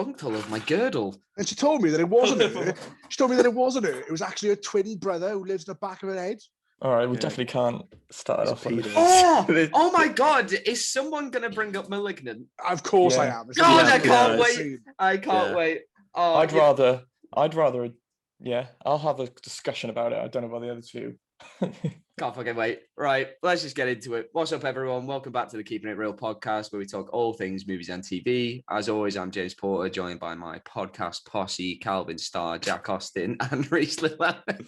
functal of my girdle. And she told me that it wasn't her. She told me that it wasn't her. It was actually her twin brother who lives in the back of her head. All right, we definitely can't start off on this. Oh my God! Is someone going to bring up Malignant? Of course I am. God, I can't wait. I can't wait. Oh, I'd rather. Yeah, I'll have a discussion about it. I don't know about the other two. Can't fucking wait. Right, let's just get into it. What's up, everyone? Welcome back to the Keeping It Real podcast, where we talk all things movies and TV. As always, I'm James Porter, joined by my podcast posse, Calvin Starr, Jack Austin, and Reese Llewellyn.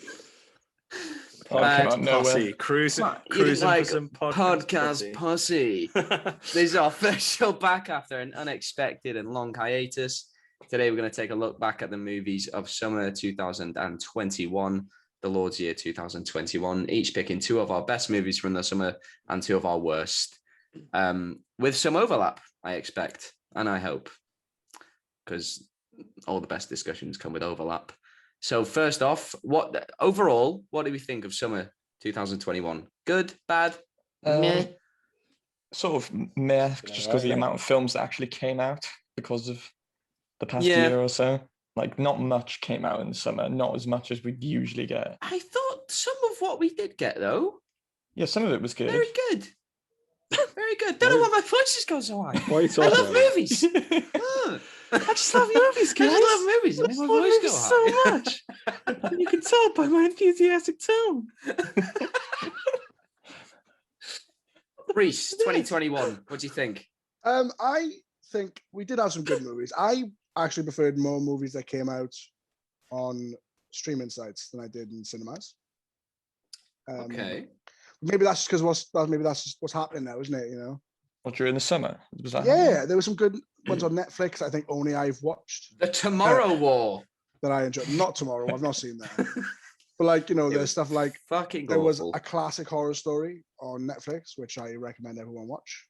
Posse, cruising like for some podcast posse. This is our first show back after an unexpected and long hiatus. Today, we're going to take a look back at the movies of summer 2021. The Lord's year 2021, each picking two of our best movies from the summer and two of our worst, with some overlap, I expect, and I hope, because all the best discussions come with overlap. So first off, what do we think of summer 2021? Good, bad, meh? Sort of meh, just because of the amount of films that actually came out because of the past year or so. Like, not much came out in the summer, not as much as we'd usually get. I thought some of what we did get, though. Yeah, some of it was good. Very good. Very good. Don't know why my voice just goes so high. Why are you talking I love movies. I just love movies, guys. I just love movies. It makes my voice go high. So much. You can tell by my enthusiastic tone. Reese, 2021, what do you think? I think we did have some good movies. I actually preferred more movies that came out on streaming sites than I did in cinemas. Okay. Maybe that's just because what's happening now, isn't it? You know. Well, during the summer, was that? Yeah, there were some good ones on Netflix. I think only I've watched. The Tomorrow War. That I enjoyed. Not Tomorrow. I've not seen that. But like, you know, there's stuff like fucking. There was awful. a classic horror story on Netflix, which I recommend everyone watch.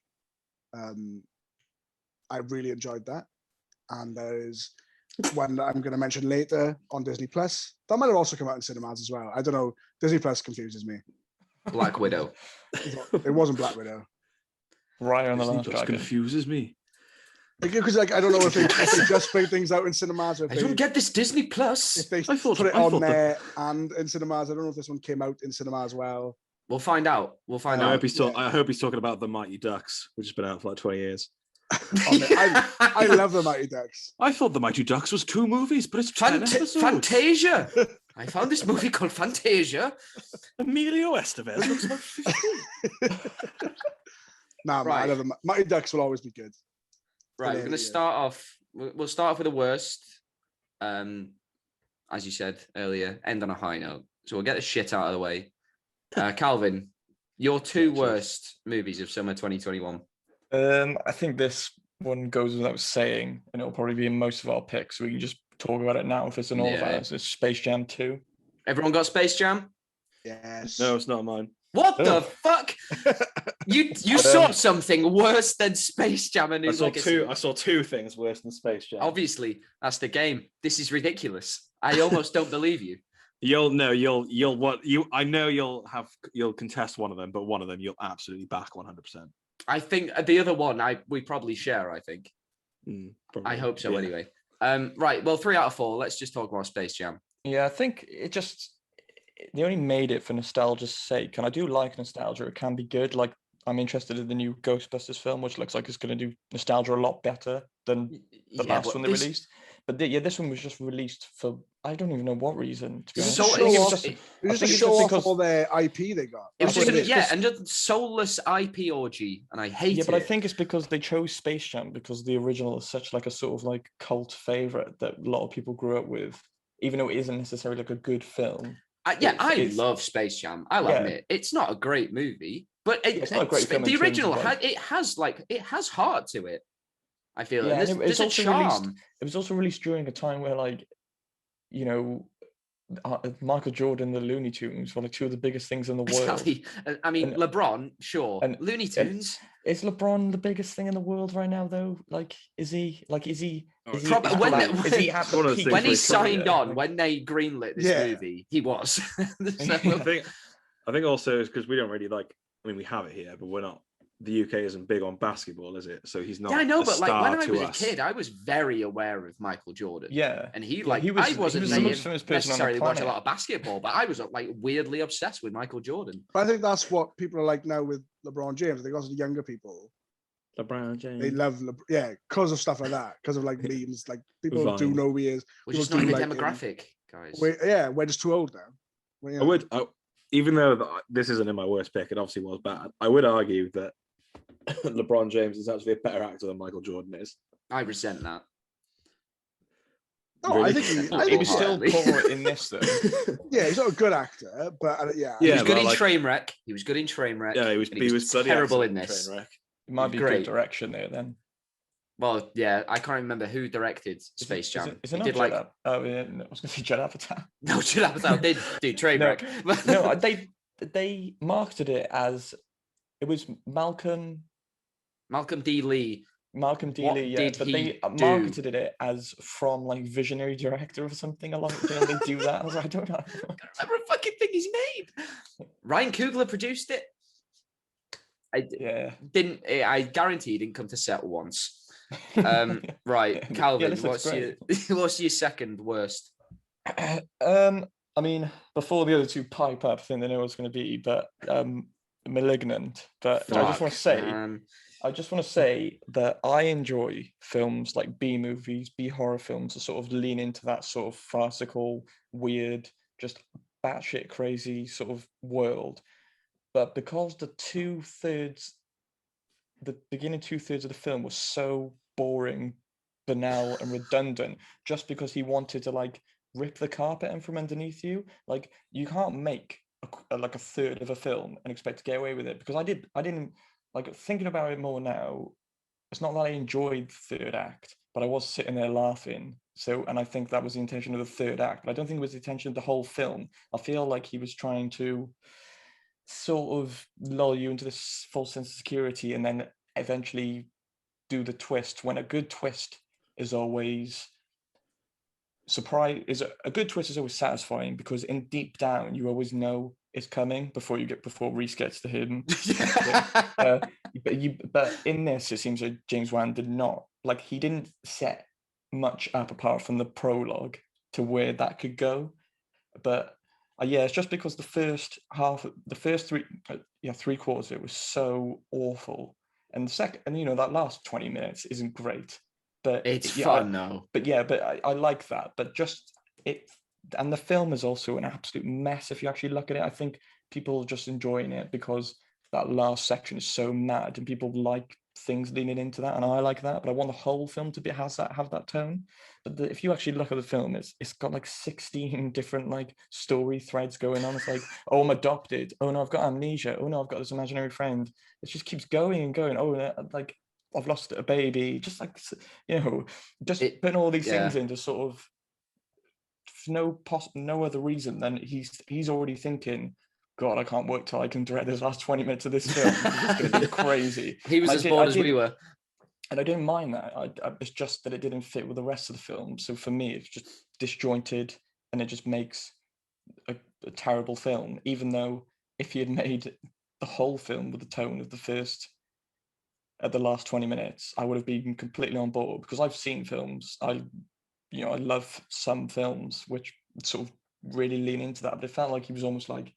I really enjoyed that. And there is one that I'm going to mention later on Disney Plus. That might have also come out in cinemas as well. I don't know. Disney Plus confuses me. Black Widow. It wasn't Black Widow. Right on the last Just confuses me. Because like I don't know if they just bring things out in cinemas. Or if I don't get this Disney Plus. If they put it on there and in cinemas, I don't know if this one came out in cinema as well. We'll find out. I hope he's talking about The Mighty Ducks, which has been out for like 20 years. I love The Mighty Ducks. I thought The Mighty Ducks was 2 movies, but it's 10 episodes. Fantasia. I found this movie called Fantasia. Emilio Estevez looks about 15. Nah, right. I love them. Mighty Ducks will always be good. Right, we're going to start off. We'll start off with the worst. As you said earlier, end on a high note. So we'll get the shit out of the way. Calvin, your 2 worst movies of summer 2021. I think this one goes without saying, and it'll probably be in most of our picks. We can just talk about it now if it's in all of ours. It's Space Jam 2. Everyone got Space Jam? Yes. No, it's not mine. What the fuck? You saw something worse than Space Jam and I saw 2 things worse than Space Jam. Obviously, that's the game. This is ridiculous. I almost don't believe you. I know you'll contest one of them, but one of them you'll absolutely back 100%. I think the other one we probably share, I think. I hope so anyway. Right, well, 3 out of 4. Let's just talk about Space Jam. Yeah, I think they only made it for nostalgia's sake, and I do like nostalgia. It can be good. Like, I'm interested in the new Ghostbusters film, which looks like it's going to do nostalgia a lot better than the last one they released. But this one was just released for, I don't even know what reason, to be honest. It was just to show off all their IP they got. It was just a soulless IP orgy, and I hate it. Yeah, but I think it's because they chose Space Jam, because the original is such like a sort of like cult favorite that a lot of people grew up with, even though it isn't necessarily like a good film. I love Space Jam. I'll admit, it's not a great movie, but it's not a great film. The original it has heart to it. I feel there's a charm. It was also released during a time where, like, you know, Michael Jordan, the Looney Tunes were like 2 of the biggest things in the world. Exactly. I mean, LeBron, sure. And Looney Tunes. Is LeBron the biggest thing in the world right now, though? Like, is he? When he signed on, when they greenlit this movie, he was. I think also is because we don't really like. I mean, we have it here, but we're not the UK isn't big on basketball, is it? So he's not. Yeah, I know, a but like when star I to was us. a kid, I was very aware of Michael Jordan. Yeah. And he Yeah, like he was- I he wasn't was the maybe most famous person on the necessarily watch a planet. lot of basketball, but I was like weirdly obsessed with Michael Jordan. But I think that's what people are like now with LeBron James. I think also the younger people, LeBron James. they love, because of stuff like that, because of like memes. Like people do Vine. know who he is. We're People just not in do the like him. demographic, guys. We're just too old now. Well, you I know. would, even though this isn't in my worst pick, it obviously was bad. I would argue that LeBron James is actually a better actor than Michael Jordan is. I resent that. No, Really? I think He was still Wholeheartedly. poor in this though. he's not a good actor, but Yeah, He was good but in like- Trainwreck. He was good in Trainwreck. Yeah, he was and bloody terrible excellent in this. Trainwreck. It might be Great. good direction there then. Well, yeah, I can't remember who directed Space Jam. Is it He not did Judd like Ap- Oh, yeah, no, I was going to say Judd Apatow. no, Judd Apatow did do Trainwreck. No, they marketed it as it was Malcolm D. Lee. D. What Lee, yeah, did but he they do? marketed it as from like visionary director or something along. They do that. I was like, I don't know. I can't remember a fucking thing his name. Ryan Coogler produced it. Yeah. I guarantee he didn't come to set once. Right, Yeah, Calvin, this looks what's your second worst? I mean, before the other two pipe up, I think they know what it's going to be, but Malignant. But I just want to say, man. that I enjoy films like B movies, B horror films that sort of lean into that sort of farcical, weird, just batshit crazy sort of world. But because the beginning 2/3 of the film was so boring, banal, and redundant, just because he wanted to like rip the carpet in from underneath you, like you can't make like a third of a film and expect to get away with it. Because I didn't like thinking about it more now. It's not that I enjoyed the third act, but I was sitting there laughing. So, and I think that was the intention of the third act. But I don't think it was the intention of the whole film. I feel like he was trying to sort of lull you into this false sense of security and then eventually do the twist, when a good twist is always a good twist is always satisfying, because in deep down you always know it's coming before Reese gets to him. But in this, it seems like James Wan did not, like, he didn't set much up apart from the prologue to where that could go. But it's just because the first three quarters of it was so awful, and the second, and that last 20 minutes isn't great, but It's fun though. But I like that. But just it, and the film is also an absolute mess if you actually look at it. I think people are just enjoying it because that last section is so mad, and people like things leaning into that, and I like that. But I want the whole film to have that tone. But if you actually look at the film, it's got like 16 different like story threads going on. It's like, oh, I'm adopted. Oh no, I've got amnesia. Oh no, I've got this imaginary friend. It just keeps going and going. Oh, like I've lost a baby. Just like putting all these things into sort of no other reason than he's already thinking, God, I can't wait till I can direct this last 20 minutes of this film. It's going to be crazy. He was as bored as we were. And I didn't mind that. It's just that it didn't fit with the rest of the film. So for me, it's just disjointed, and it just makes a terrible film. Even though if he had made the whole film with the tone of at the last 20 minutes, I would have been completely on board, because I've seen films. I love some films which sort of really lean into that, but it felt like he was almost like,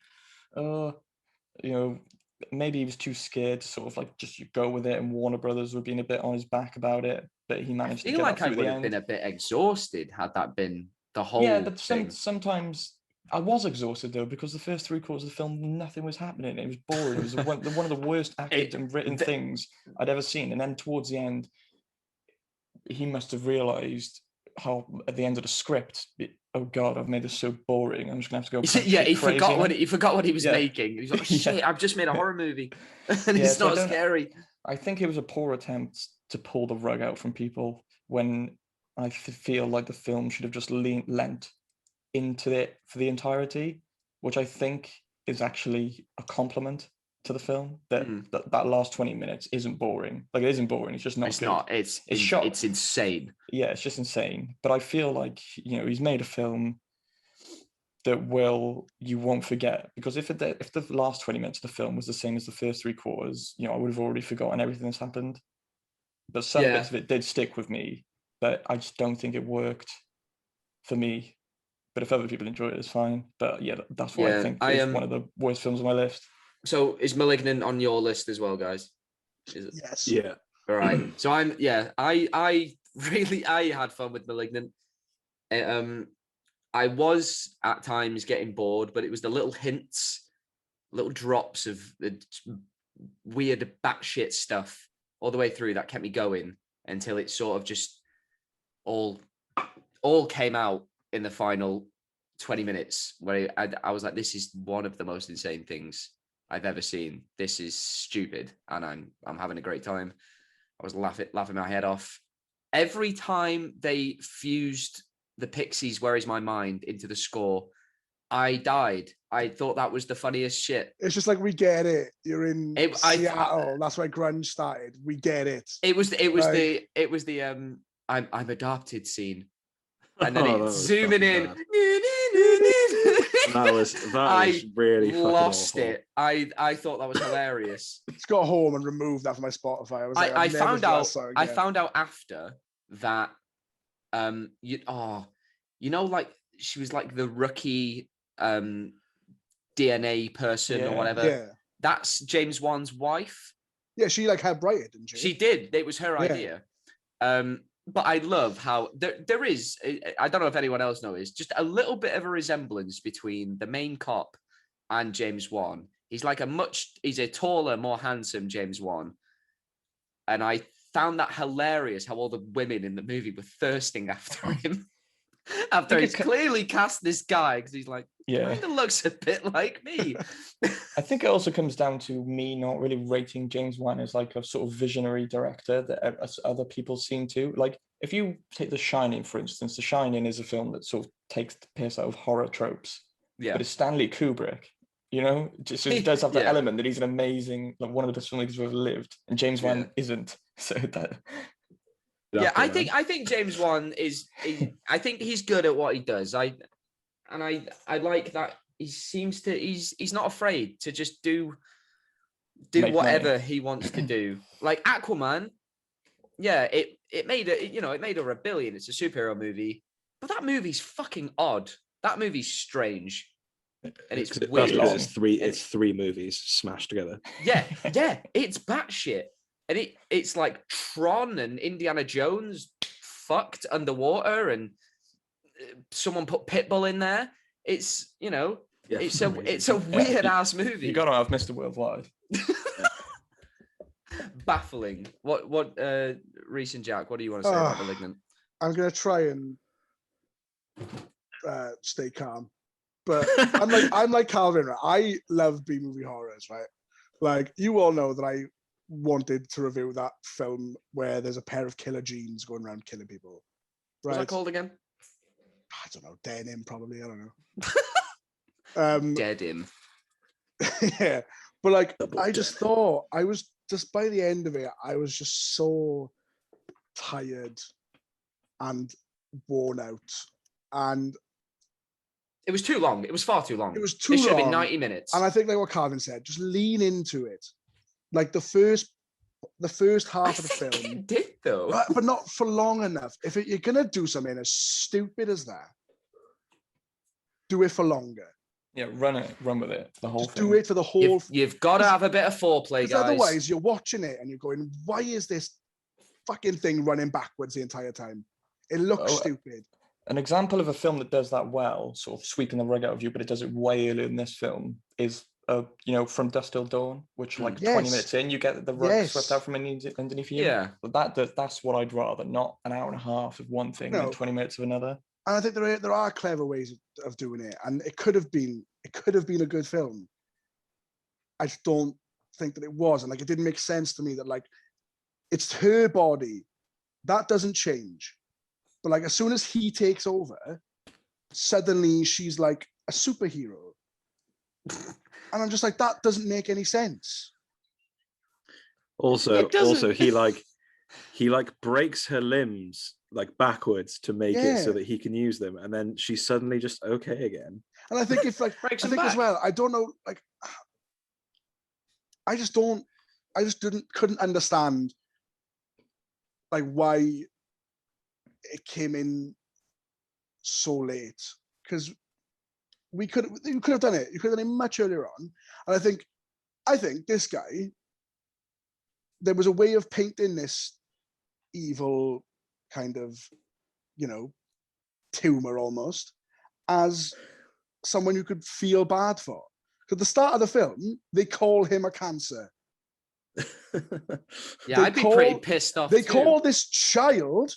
maybe he was too scared to sort of like just go with it, and Warner Brothers were being a bit on his back about it, but he managed to get like I through would the have end. been a bit exhausted had that been the whole but thing. sometimes I was exhausted though, because the first 3 quarters of the film, nothing was happening. It was boring. It was one of the worst acted and written things I'd ever seen. And then towards the end, he must have realized how at the end of the script, oh God, I've made this so boring. I'm just gonna have to go. He forgot what he was making. He was like, shit, I've just made a horror movie, and it's not scary. I think it was a poor attempt to pull the rug out from people, when I feel like the film should have just lent into it for the entirety, which I think is actually a compliment to the film. That last 20 minutes isn't boring. Like, it isn't boring. It's just not. It's good. not. It's shot. It's insane. Yeah, it's just insane. But I feel like he's made a film that you won't forget, because if the last 20 minutes of the film was the same as the first 3/4, I would have already forgotten everything that's happened. But some bits of it did stick with me, but I just don't think it worked for me. But if other people enjoy it, it's fine. But yeah, that's why I think it's one of the worst films on my list. So is Malignant on your list as well, guys? Is it? Yes. Yeah. All right. So I had fun with Malignant. I was at times getting bored, but it was the little hints, little drops of the weird batshit stuff all the way through that kept me going until it sort of just all came out in the final 20 minutes where I was like, this is one of the most insane things I've ever seen. This is stupid, and I'm having a great time. I was laughing my head off. Every time they fused the Pixies' Where Is My Mind into the score, I died. I thought that was the funniest shit. It's just like, we get it. You're in Seattle. That's where grunge started. We get it. It was the I'm adopted scene. And then zooming in. That was really fucking lost awful. it. I thought that was hilarious. Let's go home and remove that from my Spotify. I found out after that like she was like the rookie DNA person or whatever. Yeah. That's James Wan's wife. Yeah, she like helped write it, didn't she? She did. It was her idea. But I love how there is, I don't know if anyone else knows, just a little bit of a resemblance between the main cop and James Wan. He's a taller, more handsome James Wan. And I found that hilarious how all the women in the movie were thirsting after him. After he's clearly cast this guy, because he's like, kind of looks a bit like me. I think it also comes down to me not really rating James Wan as like a sort of visionary director that other people seem to. Like, if you take The Shining, for instance, The Shining is a film that sort of takes the piss out of horror tropes. Yeah. But it's Stanley Kubrick, so he does have the element that he's an amazing, like one of the best filmmakers who've ever lived, and James Wan isn't. So that. I think James Wan I think he's good at what he does. I like that he's not afraid to just do whatever he wants to do. Like Aquaman, it made over $1 billion. It's a superhero movie, but that movie's fucking odd. That movie's strange. And it's weird. It's three movies smashed together. Yeah, it's batshit. And it's like Tron and Indiana Jones fucked underwater, and someone put Pitbull in there. It's it's a weird ass movie. You gotta have Mr. Worldwide. Baffling. What Reese and Jack, what do you want to say about Malignant? I'm gonna try and stay calm. But I'm like Calvin, right? I love B-movie horrors, right? Like, you all know that I wanted to review that film where there's a pair of killer jeans going around killing people. Right? What's that called again? I don't know. Denim, probably. I don't know. Denim. Yeah. But like, I just thought, I was just, by the end of it, I was just so tired and worn out. And it was too long. It was far too long. It was too long. It should have been 90 minutes. And I think, like what Calvin said, just lean into it. Like the first half of the film. It did though, but not for long enough. If you're gonna do something as stupid as that, do it for longer. Yeah, run with it. The whole thing. Do it for the whole. You've got to have a bit of foreplay, guys. Otherwise, you're watching it and you're going, "Why is this fucking thing running backwards the entire time? It looks stupid." An example of a film that does that well, sort of sweeping the rug out of you, but it does it way earlier in this film, is From Dusk Till Dawn, which like 20 minutes in, you get the rug swept out from underneath you. Yeah. But that's what I'd rather, not an hour and a half of one thing and 20 minutes of another. And I think there are clever ways of doing it, and it could have been a good film. I just don't think that it was, and like, it didn't make sense to me that, like, it's her body that doesn't change, but like, as soon as he takes over, suddenly she's like a superhero. And I'm just like, that doesn't make any sense. Also, he breaks her limbs like backwards to make it so that he can use them, and then she's suddenly just okay again. And I think if like Breaks I them think as back. well, I don't know, like I just couldn't understand like why it came in so late. Because you could have done it. You could have done it much earlier on. And I think this guy, there was a way of painting this evil kind of, tumor almost as someone you could feel bad for. At the start of the film, they call him a cancer. Yeah, I'd be pretty pissed off. They too. call this child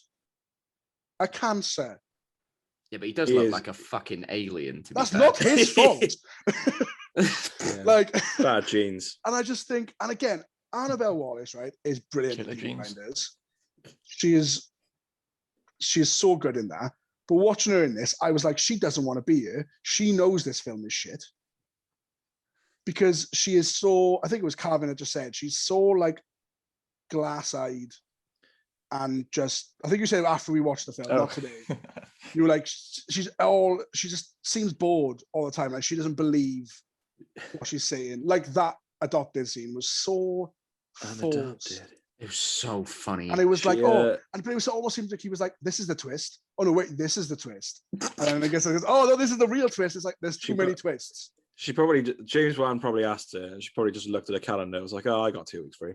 a cancer. Yeah, but he does He look is. like a fucking alien. To That's be fair. not his fault. Yeah. Like, Bad genes. and I just think, and again, Annabelle Wallis, right, is brilliant. Killer in Peaky genes. Blinders. She is so good in that. But watching her in this, I was like, she doesn't want to be here. She knows this film is shit. Because she is so, I think it was Carvin that just said, she's so like glass-eyed and just, I think you said after we watched the film, not today. You were like, she just seems bored all the time. Like she doesn't believe what she's saying. Like that adopted scene was so forced. It was so funny. And it was like, Yeah. but it was almost seemed like he was like, this is the twist. Oh no, wait, this is the twist. And then I guess it goes, oh no, this is the real twist. It's like there's too many twists. She James Wan probably asked her, and she probably just looked at her calendar and was like, "Oh, I got 2 weeks free.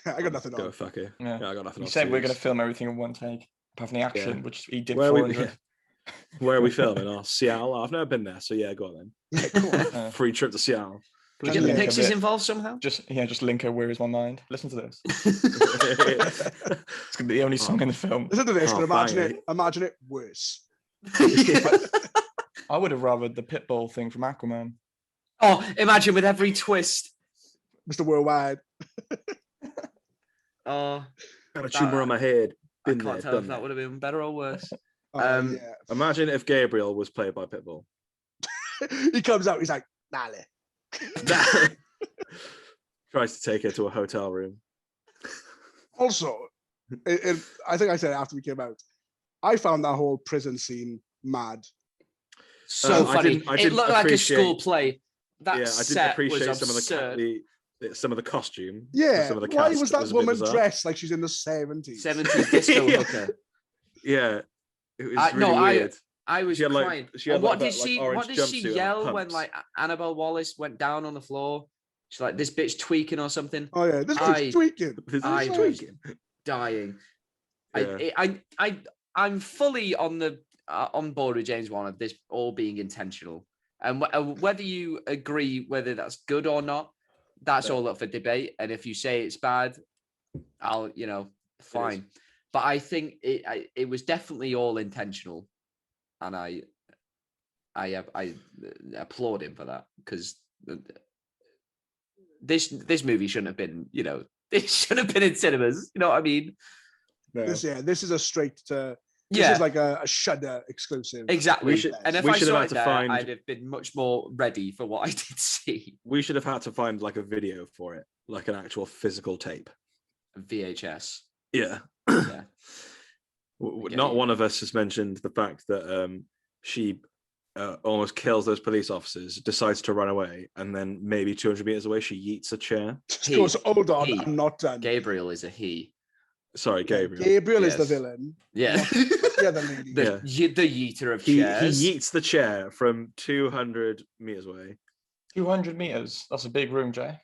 I got nothing Go on. fuck it. Yeah. I got nothing He on." said 2 we're going weeks. to film everything in one take, apart from the action, Yeah. which he did Where are we? 400. Where are we filming? Oh, Seattle. I've never been there, so yeah, go on then. Yeah, cool. Uh, Free trip to Seattle. Can we Yeah. get the link a Pixies bit. involved somehow? Just link her Where Is My Mind. Listen to this. It's gonna be the only song in the film. Listen to this, Oh, and imagine bang, it. Imagine it worse. I would have rather the Pitbull thing from Aquaman. Oh, imagine with every twist. Mr. Worldwide. Oh, Got a tumor on my head. I Been can't there, tell done if that that. would have been better or worse. Yeah. Imagine if Gabriel was played by Pitbull. He comes out, he's like, Nale. Tries to take her to a hotel room. Also, I think I said it after we came out, I found that whole prison scene mad. So I funny. didn't It looked like a appreciate- school play. That I didn't set appreciate was some absurd. of the costume. Yeah, some of the why cast was that a bit woman bizarre. dressed like she's in the 70s? 70s disco Yeah. hooker. Yeah, it was I- really no, I- weird. I was She had, like- crying. she had, And like, what that, did like, she? orange What did she jumpsuit and, like, yell when pumps. like Annabelle Wallis went down on the floor? She's like, "This bitch tweaking or something." Oh yeah, this I- bitch tweaking. This I is was tweaking. dying. Yeah. I'm fully on board with James Wan of this all being intentional, and whether you agree whether that's good or not, that's Yeah. all up for debate. And if you say it's bad, I'll fine. But I think it was definitely all intentional, and I applaud him for that, because this movie shouldn't have been it should have been in cinemas. You know what I mean? No. This is a straight to. This Yeah. is like a Shudder exclusive. Exactly. We should- And if we I should have saw had it to there, find- I'd have been much more ready for what I did see. We should have had to find like a video for it, like an actual physical tape. VHS. Yeah. Yeah. get Not you. one of us has mentioned the fact that she almost kills those police officers, decides to run away, and then maybe 200 meters away, she yeets a chair. Just goes, hold on, He. I'm not done. Gabriel is a he. Sorry, Gabriel. Gabriel is the Yes. villain. Yeah. Not the other lady. The yeeter of He chairs. yeets the chair from 200 meters away. 200 meters. That's a big room, Jay.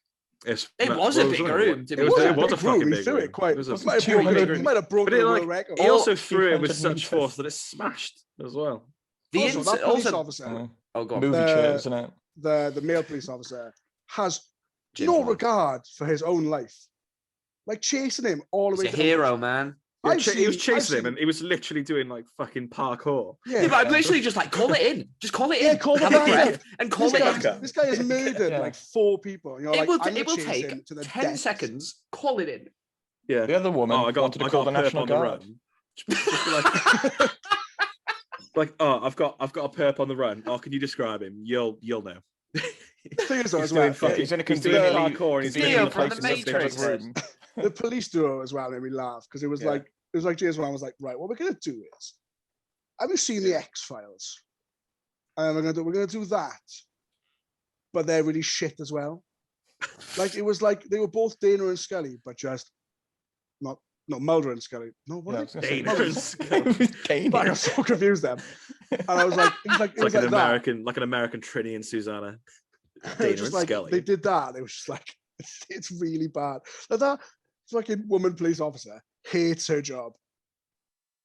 It was a big room, to be It was, fair. it was a fucking He big threw room. it quite. It was a He might have 200 broken, he might have broken But it, the like, world record. he also Oh, threw it with 200 such meters. force that it smashed as well. The Also, ins- that police also, officer, oh, go on. Movie The- chairs, isn't it? the male police officer, has James no Wan. regard for his own life. Like chasing him all the He's way. a down the hero, street. man. I've He was seen- I've chasing him, seen- and he was literally doing like fucking parkour. Yeah, But I'm literally just like, call it in. Just call it in. Yeah, call the Have a back breath up. and call this, it guy, in. this guy has murdered Yeah. like 4 people. You know, It like, will, I'm it will gonna chase take him to the 10 death. seconds. Call it in. Yeah. The other woman Oh, I got wanted to I call got the a perp National on the Guard. run. Just like, oh, I've got a perp on the run. Oh, can you describe him? You'll know. The thing is, though, He's as well, doing fucking- he's in a he's doing conveniently- parkour and he's Neo doing from the the places that Matrix. different room. the police duo as well made me laugh because it was Yeah. like James Wan was like, right, what we're gonna do is, have you seen the X-Files? and we're gonna do that, but they're really shit as well. Like it was like they were both Dana and Scully, but just not Mulder and Scully. No, what? Yeah, I Yeah, was gonna say, Dana and Scully. Dana. I got so confused then, and I was like, it It's was like an like American Trini and Susanna. that. It Dana was just and like Scully. they did that. It was just like it's really bad. Like that fucking woman police officer hates her job.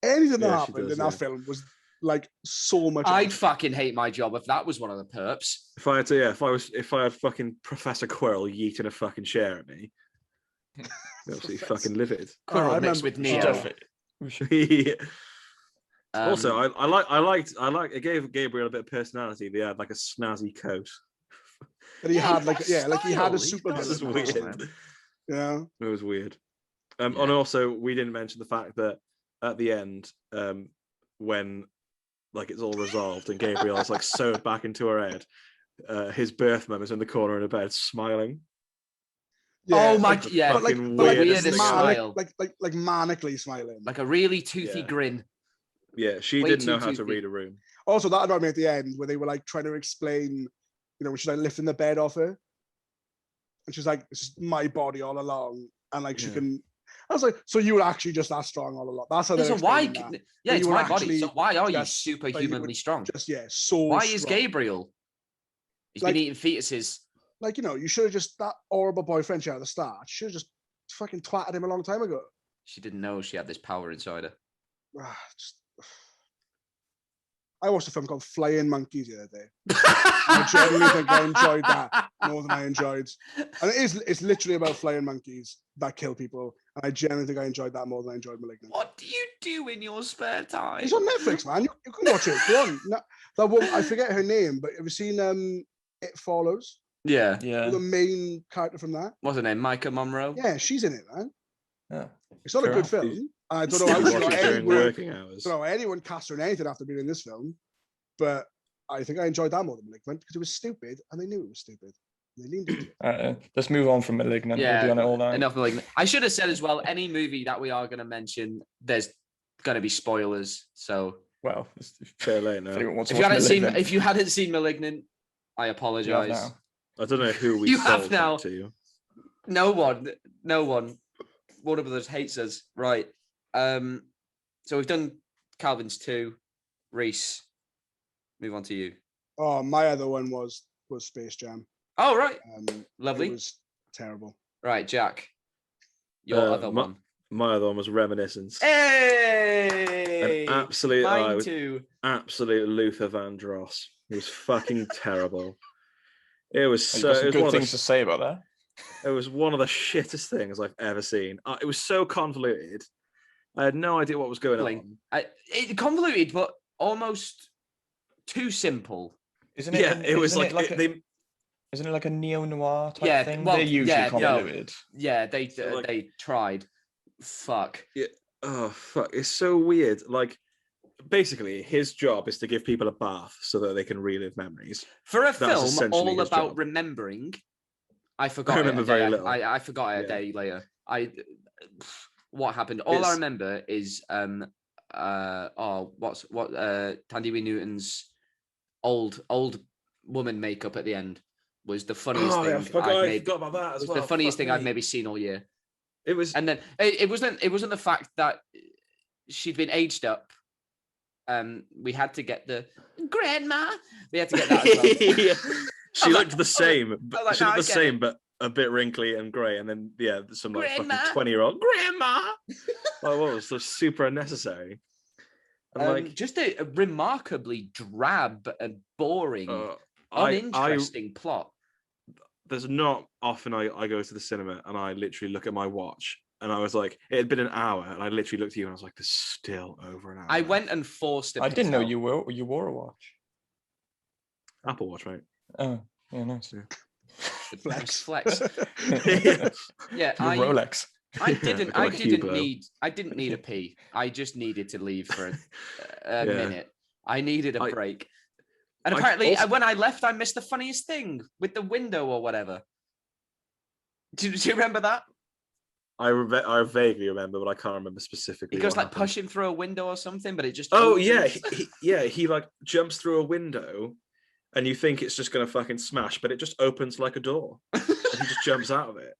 Anything that Yeah, she happened does, in that yeah. film was like so much. I'd fucking hate my job if that was one of the perps. If I had to, yeah, if I had fucking Professor Quirrell yeeting a fucking chair at me, absolutely fucking livid. Quirrell I mixed remember- with Neo. Yeah. Um, Also, I liked it gave Gabriel a bit of personality. They had like a snazzy coat. That he had like got like he had a style. He's super got This is style, weird. man. Yeah. It was weird. Yeah. And also, we didn't mention the fact that at the end, when like it's all resolved and Gabriel is like sewed back into her head, his birth mum is in the corner of the bed smiling. Yeah, Oh my, like, yeah, but like, fucking but like, weirdest thing manic, smile. like manically smiling. like a really toothy Yeah. grin. Yeah, she Way didn't too know how to toothy. read a room. Also, that annoyed me at the end where they were like trying to explain, you know, when she's like lifting the bed off her, and she's like, "This is my body all along," and like she Yeah. can. I was like, "So you were actually just that strong all along?" That's how they're So why? explaining that. Yeah, That it's you were my body. actually So why are you just- that you superhumanly would strong? Just so. Why is strong. Gabriel? He's Like- been eating fetuses. Like, you know, you should have just that horrible boyfriend she had at the start. Should have just fucking twatted him a long time ago. She didn't know she had this power inside her. Just- I watched a film called Flying Monkeys the other day. I genuinely think I enjoyed that more than I enjoyed. And it's literally about flying monkeys that kill people. And I genuinely think I enjoyed that more than I enjoyed Malignant. What do you do in your spare time? It's on Netflix, man. You can watch it. Go on. No, that woman, I forget her name, but have you seen It Follows? Yeah. Yeah. The main character from that? What's her name? Micah Monroe? Yeah, she's in it, man. Yeah. It's not a Fair good enough. film. I don't know Still how watch she got it during anywhere. working hours. I don't know anyone cast her in anything after being in this film, but I think I enjoyed that more than Malignant because it was stupid and they knew it was stupid. And they leaned into it. Let's move on from Malignant. Yeah, We'll be on it all night. enough Malignant. I should have said as well, any movie that we are going to mention, there's going to be spoilers. So Well, Fair late now. if anyone wants if to you watch hadn't Malignant, if you hadn't seen Malignant, I you have apologize. now. I don't know who we You have sold now. that to you. No one. Warner Brothers hates us. Right. So we've done Calvin's 2. Reese, move on to you. Oh, my other one was Space Jam. Oh, right. Lovely. Lovely. It was terrible. Right, Jack. Your other one. My other one was Reminiscence. Hey! An absolute, Mine too. absolute Luther Vandross. It was fucking terrible. It was You've so. got It some was, good one of things the, to say about that. it was one of the shittest things I've ever seen. It was so convoluted. I had no idea what was going on. It convoluted, but almost too simple. Isn't it? Yeah, it was isn't like, it isn't it like a neo-noir type Yeah, thing? well, They're usually yeah, no. convoluted. Yeah, they So, like- they tried. Fuck. Oh fuck! It's so weird. Like, basically, his job is to give people a bath so that they can relive memories. For a That's film essentially all his about job. remembering, I forgot. remember it a very day. little. I forgot it a Yeah. day later. What happened? All I It's- remember is Tandy Wee Newton's old woman makeup at the end was the funniest Oh, yeah, I thing forgot, I've I made. forgot about that as Was well. the funniest Fuck thing I've me. maybe seen all year. It was. And then it wasn't the fact that she'd been aged up. We had to get the grandma. We had to get that as well. Yeah. She was looked like- the same. I was like, She no, looked I the get same, it. but a bit wrinkly and grey. And then some like Grandma. fucking 20-year-old grandma. Like, what was so super unnecessary? And like, just a remarkably drab and boring, I uninteresting plot. there's not often I go to the cinema and I literally look at my watch and I was like, it had been an hour and I literally looked at you and I was like, there's still over an hour. I left. went and forced a I didn't know Patel. you wore a watch. Apple Watch, mate. Oh, yeah, nice. Flex. Flex. Yeah. Yeah, Your Rolex. I Yeah, didn't. got I a didn't Hublot. need a pee. I just needed to leave for a Yeah. minute. I needed a I- break. And I apparently, also- when I left, I missed the funniest thing with the window or whatever. Do you remember that? I vaguely remember, but I can't remember specifically. He goes what like happened. pushing through a window or something, but it just Oh opens. yeah, he like jumps through a window, and you think it's just gonna fucking smash, but it just opens like a door, and he just jumps out of it.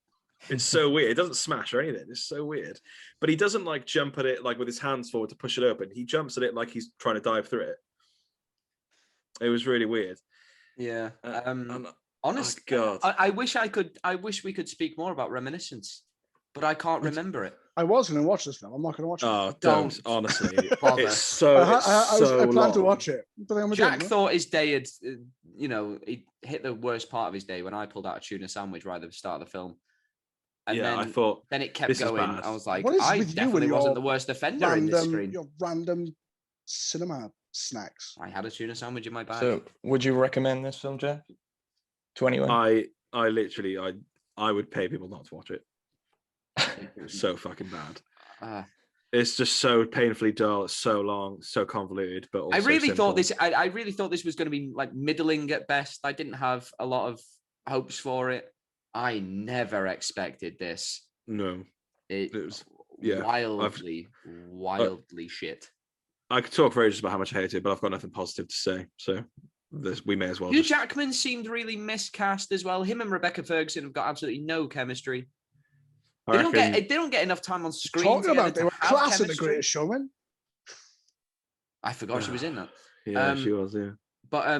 It's so weird. It doesn't smash or anything. It's so weird. But he doesn't like jump at it like with his hands forward to push it open. He jumps at it like he's trying to dive through it. It was really weird. Yeah. Honest, God. I wish we could speak more about Reminiscence, but I can't remember it. I was going to watch this film. I'm not going to watch it. Oh, Don't honestly. bother. It's so. I planned to long. watch it. But I'm Jack thought his day had, he hit the worst part of his day when I pulled out a tuna sandwich right at the start of the film. And Yeah, then, I thought then it kept this is going. bad. I was like, What is I with you definitely and wasn't your the worst offender in this screen. Your random cinema snacks. I had a tuna sandwich in my bag. So, would you recommend this film, Jeff, to anyone? I literally I would pay people not to watch it. It was so fucking bad. It's just so painfully dull. It's so long, so convoluted. But also I really simple. thought this. I really thought this was going to be like middling at best. I didn't have a lot of hopes for it. I never expected this. No, It was wildly shit. I could talk for ages about how much I hate it, but I've got nothing positive to say. So we may as well. Hugh Jackman seemed really miscast as well. Him and Rebecca Ferguson have got absolutely no chemistry. They don't get enough time on screen. Talking about they were class in The chemistry. Greatest Showman. I forgot she was in that. Yeah, she was. Yeah, but I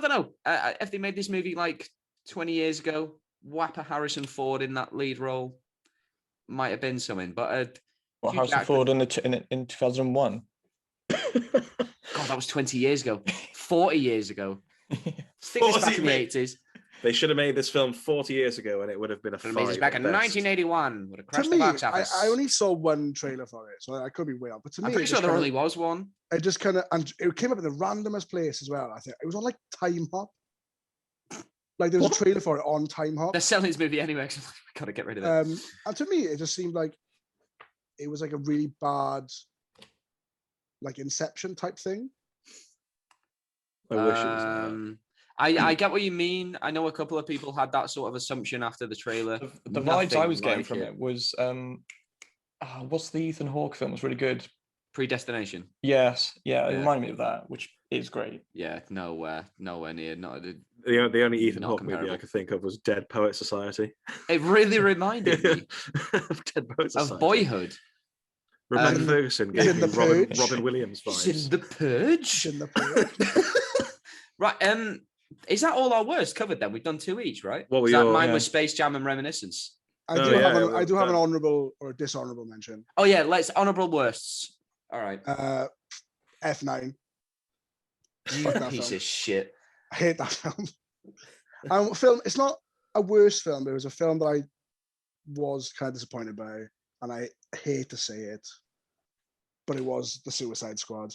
don't know. If they made this movie like 20 years ago, whap a Harrison Ford in that lead role might have been something. But Harrison Ford in 2001. God, that was 20 years ago. 40 years ago. Stick this back in the 80s. They should have made this film 40 years ago, and it would have been a made this back in 1981. Would have crashed the box office. I only saw one trailer for it, so I could be way off. But to me, I'm pretty sure there only was one. It just kind of, and it came up at the randomest place as well. I think it was on like Time Hop. Like there was a trailer for it on Time Hop. They're selling this movie anyway. So we gotta get rid of it. And to me, it just seemed like it was like a really bad, like Inception type thing. I wish it was. I get what you mean. I know a couple of people had that sort of assumption after the trailer. The vibes I was getting from it was what's the Ethan Hawke film? Was really good. Predestination. Yes, yeah, it reminded me of that, which is great. Yeah, nowhere near. Not the only Ethan not Hawke movie I could think of was Dead Poet Society. It really reminded me Dead Poet Society. of Boyhood. Rebecca Ferguson gave me Robin Williams vibes. In the Purge. In the Purge. Right. Is that all our worst covered then? We've done two each, right? What were mine was Space Jam and Reminiscence. I do have an honourable or a dishonourable mention. Oh yeah, let's honourable worsts. All right. F9. You piece of shit. I hate that film. Film. It's not a worst film, but it was a film that I was kind of disappointed by, and I hate to say it, but it was The Suicide Squad.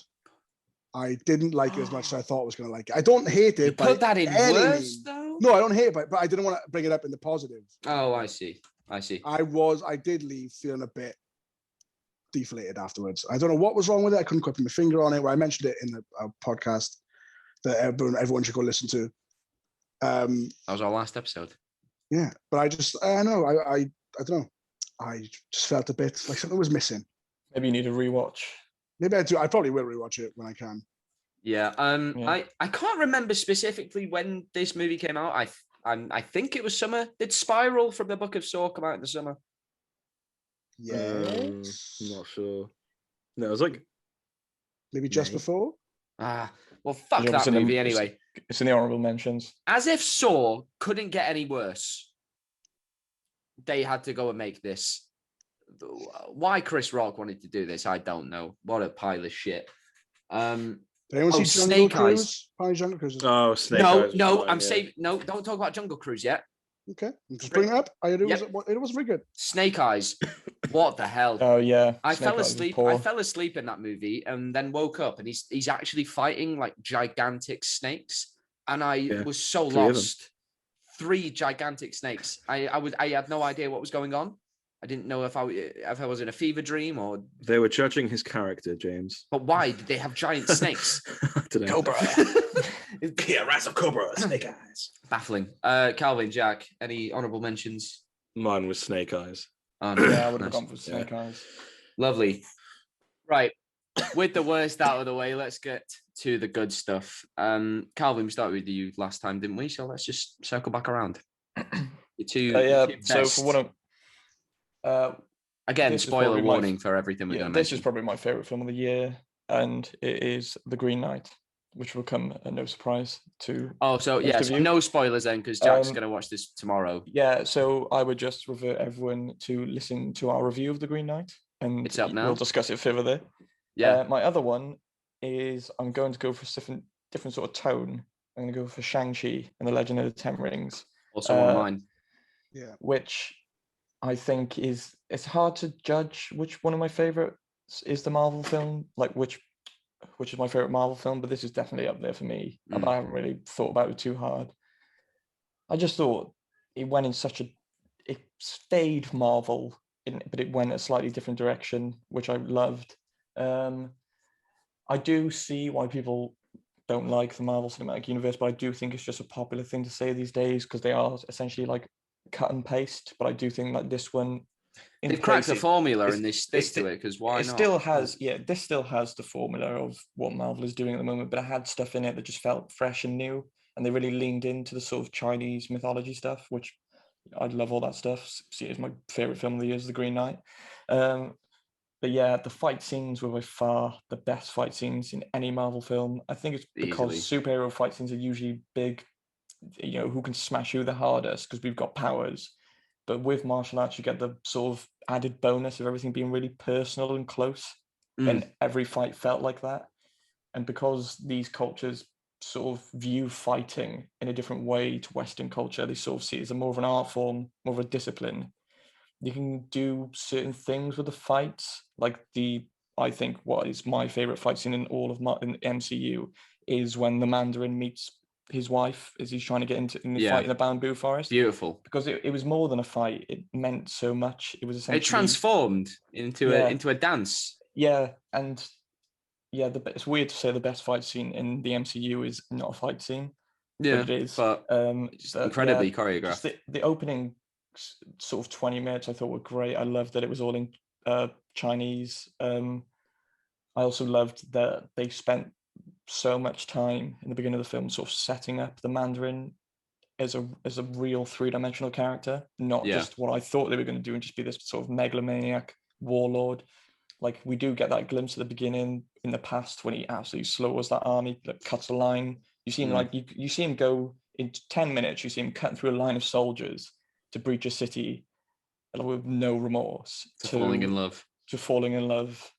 I didn't like it as much as I thought I was going to like it. I don't hate it. Put that in worst, though? No, I don't hate it, but I didn't want to bring it up in the positive. Oh, I see. I did leave feeling a bit deflated afterwards. I don't know what was wrong with it. I couldn't put my finger on it. Where I mentioned it in the podcast that everyone should go listen to. That was our last episode. Yeah, but I don't know. I just felt a bit like something was missing. Maybe you need a rewatch. Maybe I do. I probably will rewatch it when I can. Yeah. I can't remember specifically when this movie came out. I think it was summer. Did Spiral from the Book of Saw come out in the summer? Yes. I'm not sure. No, it was like maybe just before. Well, fuck that movie anyway. It's in the honourable mentions. As if Saw couldn't get any worse, they had to go and make this. Why Chris Rock wanted to do this, I don't know. What a pile of shit. Did anyone see Jungle Cruise? Jungle Cruise. Oh, Snake Eyes. No, I'm saying no. Don't talk about Jungle Cruise yet. Okay, I'm just bringing it up. It was very good. Snake Eyes. What the hell? Oh yeah. I fell asleep. I fell asleep in that movie and then woke up and he's actually fighting like gigantic snakes, and I was so lost. 3 gigantic snakes. I had no idea what was going on. I didn't know if I was in a fever dream or... They were judging his character, James. But why did they have giant snakes? I don't know. Cobra. Yeah, Rise of Cobra, Snake Eyes. Baffling. Calvin, Jack, any honourable mentions? Mine was Snake Eyes. Oh, Yeah, I would have nice. gone for Snake Eyes. Lovely. Right. With the worst out of the way, let's get to the good stuff. Calvin, we started with you last time, didn't we? So let's just circle back around. Your two So best. for one of Again, this is spoiler probably my warning for everything we're yeah, going to this mention. is probably my favorite film of the year, and it is The Green Knight, which will come at no surprise to Oh, so most yeah, of so you. no spoilers then, because Jack's Um, going to watch this tomorrow. Yeah, so I would just revert everyone to listen to our review of The Green Knight, and It's up now. we'll discuss it further there. Yeah. My other one is I'm going to go for a different sort of tone. I'm going to go for Shang-Chi and the Legend of the Ten Rings. Also one of mine. Yeah. Which I think it's hard to judge which one of my favorites is the Marvel film, like which is my favorite Marvel film, but this is definitely up there for me. I haven't really thought about it too hard. I just thought it went in it stayed Marvel, but it went a slightly different direction, which I loved. I do see why people don't like the Marvel Cinematic Universe, but I do think it's just a popular thing to say these days because they are essentially like cut and paste. But I do think like this one, They've cracked the formula and they stick to it because why not? This still has the formula of what Marvel is doing at the moment, but it had stuff in it that just felt fresh and new, and they really leaned into the sort of Chinese mythology stuff, which I love all that stuff. See, it's my favorite film of the year is The Green Knight. But yeah, the fight scenes were by far the best fight scenes in any Marvel film. I think it's because superhero fight scenes are usually big, who can smash you the hardest because we've got powers. But with martial arts, you get the sort of added bonus of everything being really personal and close. And every fight felt like that. And because these cultures sort of view fighting in a different way to Western culture, they sort of see it as more of an art form, more of a discipline. You can do certain things with the fights, like I think what is my favorite fight scene in all of in the MCU is when the Mandarin meets his wife as he's trying to get into the fight in the bamboo forest. Beautiful. Because it was more than a fight. It meant so much. It was essentially... It transformed into a dance. Yeah, and yeah, it's weird to say the best fight scene in the MCU is not a fight scene. Yeah, but it is. But it's incredibly choreographed. Just the opening sort of 20 minutes I thought were great. I loved that it was all in Chinese. I also loved that they spent so much time in the beginning of the film sort of setting up the Mandarin as a real three-dimensional character, not just what I thought they were going to do and just be this sort of megalomaniac warlord. Like we do get that glimpse at the beginning in the past when he absolutely slaughters that army, that cuts a line. You see him you see him go in 10 minutes, you see him cutting through a line of soldiers to breach a city with no remorse. To falling in love.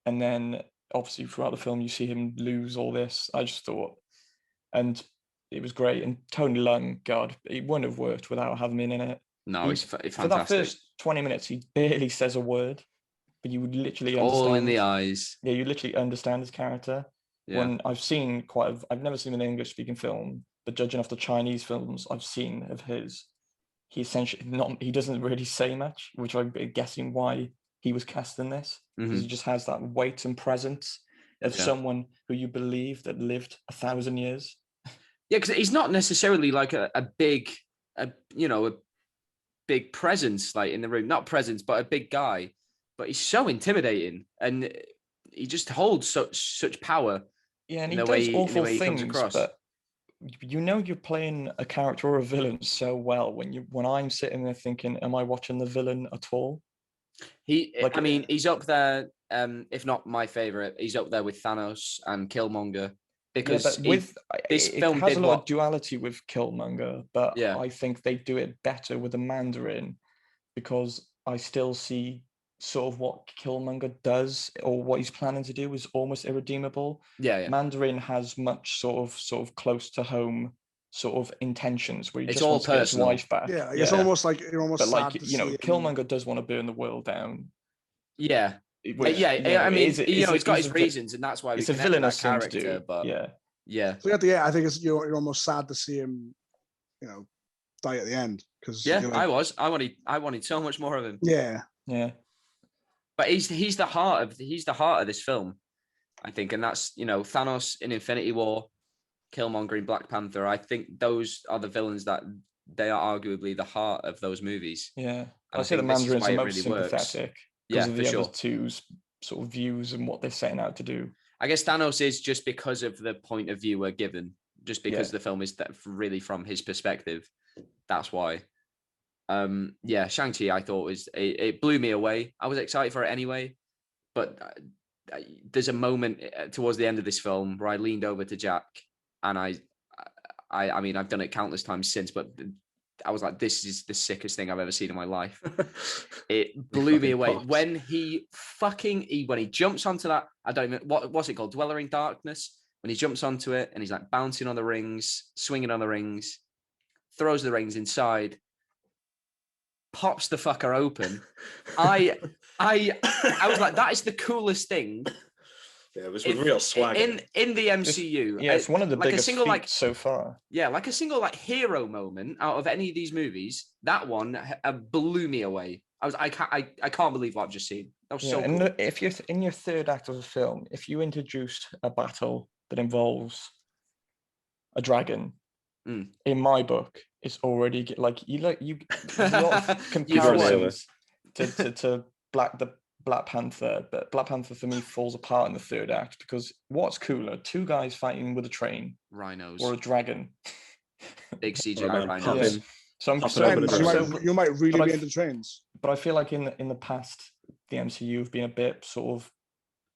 And then obviously throughout the film, you see him lose all this. I just thought, and it was great. And Tony Leung, God, it wouldn't have worked without having him in it. No, it's fantastic. For that first 20 minutes, he barely says a word, but you would literally understand. All in the eyes. Yeah, you literally understand his character. Yeah. When I've never seen an English-speaking film, but judging off the Chinese films I've seen of his, he doesn't really say much, which I'm guessing why he was cast in this, because he just has that weight and presence of someone who you believe that lived 1,000 years. Yeah, because he's not necessarily like a big presence like in the room, not presence, but a big guy. But he's so intimidating, and he just holds such power. Yeah, and he does awful things, but you're playing a character or a villain so well when I'm sitting there thinking, am I watching the villain at all? He's up there, if not my favorite, he's up there with Thanos and Killmonger, because this film has a lot of duality with Killmonger, but I think they do it better with the Mandarin, because I still see sort of what Killmonger does or what he's planning to do is almost irredeemable. Mandarin has much sort of close to home sort of intentions where he just wants to get his wife back. Yeah, it's almost like you're almost. But like Killmonger does want to burn the world down. Yeah, I mean, he's got his reasons, and that's why it's a villainous thing to do. But So at the end, I think you're almost sad to see him, die at the end, because I wanted so much more of him. Yeah. But he's the heart of this film, I think, and that's Thanos in Infinity War, Killmonger in Black Panther. I think those are the villains that they are arguably the heart of those movies. Yeah, And I'd say the think this is Mandarin's why the it most really works. sympathetic Yeah, because of for the other sure. two's sort of views and what they're setting out to do. I guess Thanos is just because of the point of view we're given, just because Yeah. the film is really from his perspective. That's why. Yeah, Shang-Chi I thought it blew me away. I was excited for it anyway, but there's a moment towards the end of this film where I leaned over to Jack and I mean, I've done it countless times since, but I was like, this is the sickest thing I've ever seen in my life. It blew me away. Pops. When he jumps onto that, I don't even, what's it called? Dweller in Darkness. When he jumps onto it and he's like bouncing on the rings, swinging on the rings, throws the rings inside, pops the fucker open. I was like, that is the coolest thing. Yeah, it was with real swag in the MCU. It's one of the like biggest a single feats so far. Yeah, like a single hero moment out of any of these movies. That one blew me away. I can't believe what I've just seen. That was so cool. And if you're in your third act of a film, if you introduced a battle that involves a dragon, in my book, it's already like you a lot of comparisons to Black Panther, but Black Panther for me falls apart in the third act because what's cooler, two guys fighting with a train, rhinos, or a dragon, big CGI rhinos. Yes. So you might really be into trains. But I feel like in the past, the MCU have been a bit sort of,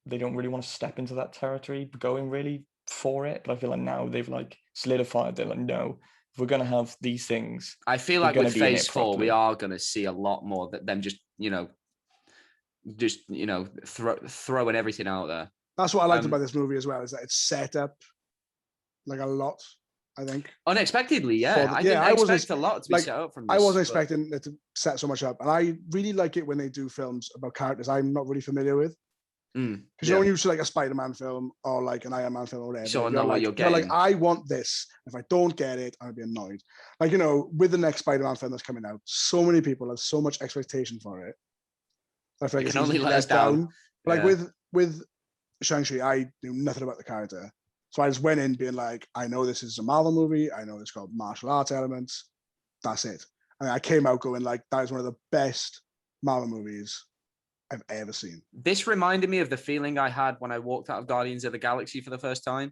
they don't really want to step into that territory, going really for it. But I feel like now they've like solidified. They're like, no, if we're gonna have these things, I feel like with Phase 4, we are gonna see a lot more that them just throwing everything out there. That's what I liked about this movie as well, is that it's set up like a lot, I think. Unexpectedly, yeah. I didn't expect a lot to be set up from this. I wasn't expecting it to set so much up. And I really like it when they do films about characters I'm not really familiar with. Because when you see like a Spider-Man film or like an Iron Man film or whatever, so I know what you're getting. You're like, I want this. If I don't get it, I'll be annoyed. Like, with the next Spider-Man film that's coming out, so many people have so much expectation for it. I feel like it's only let us down. Like with Shang-Chi, I knew nothing about the character. So I just went in being like, I know this is a Marvel movie. I know it's got martial arts elements. That's it. And I came out going like, that is one of the best Marvel movies I've ever seen. This reminded me of the feeling I had when I walked out of Guardians of the Galaxy for the first time,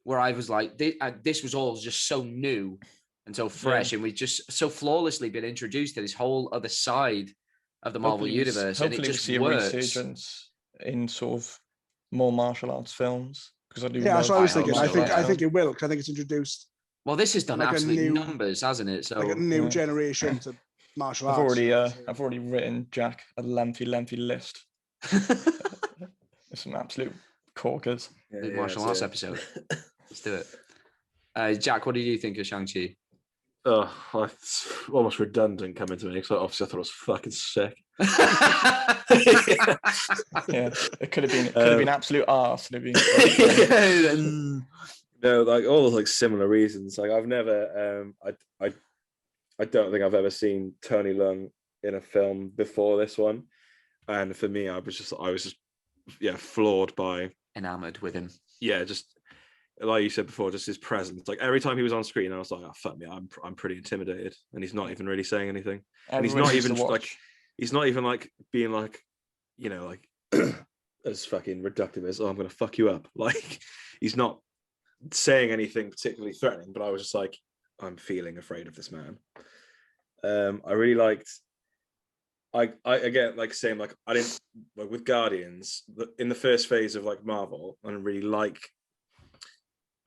where I was like, this was all just so new and so fresh, and we just so flawlessly been introduced to this whole other side of the Marvel universe. Hopefully and it just we see works. a resurgence in sort of more martial arts films, because I do. Yeah, that's what I was thinking. I think it will, because I think it's introduced. Well, this has done like absolute numbers, hasn't it? So like a new generation to martial arts. I've already written Jack a lengthy list. Some absolute corkers. Big martial arts episode. Let's do it. Jack, what did you think of Shang-Chi? Oh, it's almost redundant coming to me because obviously I thought it was fucking sick. Yeah, it could have been absolute arse. No, like all those like similar reasons. Like I've never, I don't think I've ever seen Tony Leung in a film before this one, and for me, I was just floored by, enamored with him. Yeah, just like you said before, just his presence. Like every time he was on screen, I was like, "Oh fuck me, I'm pretty intimidated," and he's not even really saying anything, and he's not even like being like, like as fucking reductive as, "Oh, I'm gonna fuck you up." Like he's not saying anything particularly threatening, but I was just like, I'm feeling afraid of this man. I really liked. I again, like saying, like I didn't like with Guardians in the first phase of like Marvel, I didn't really like.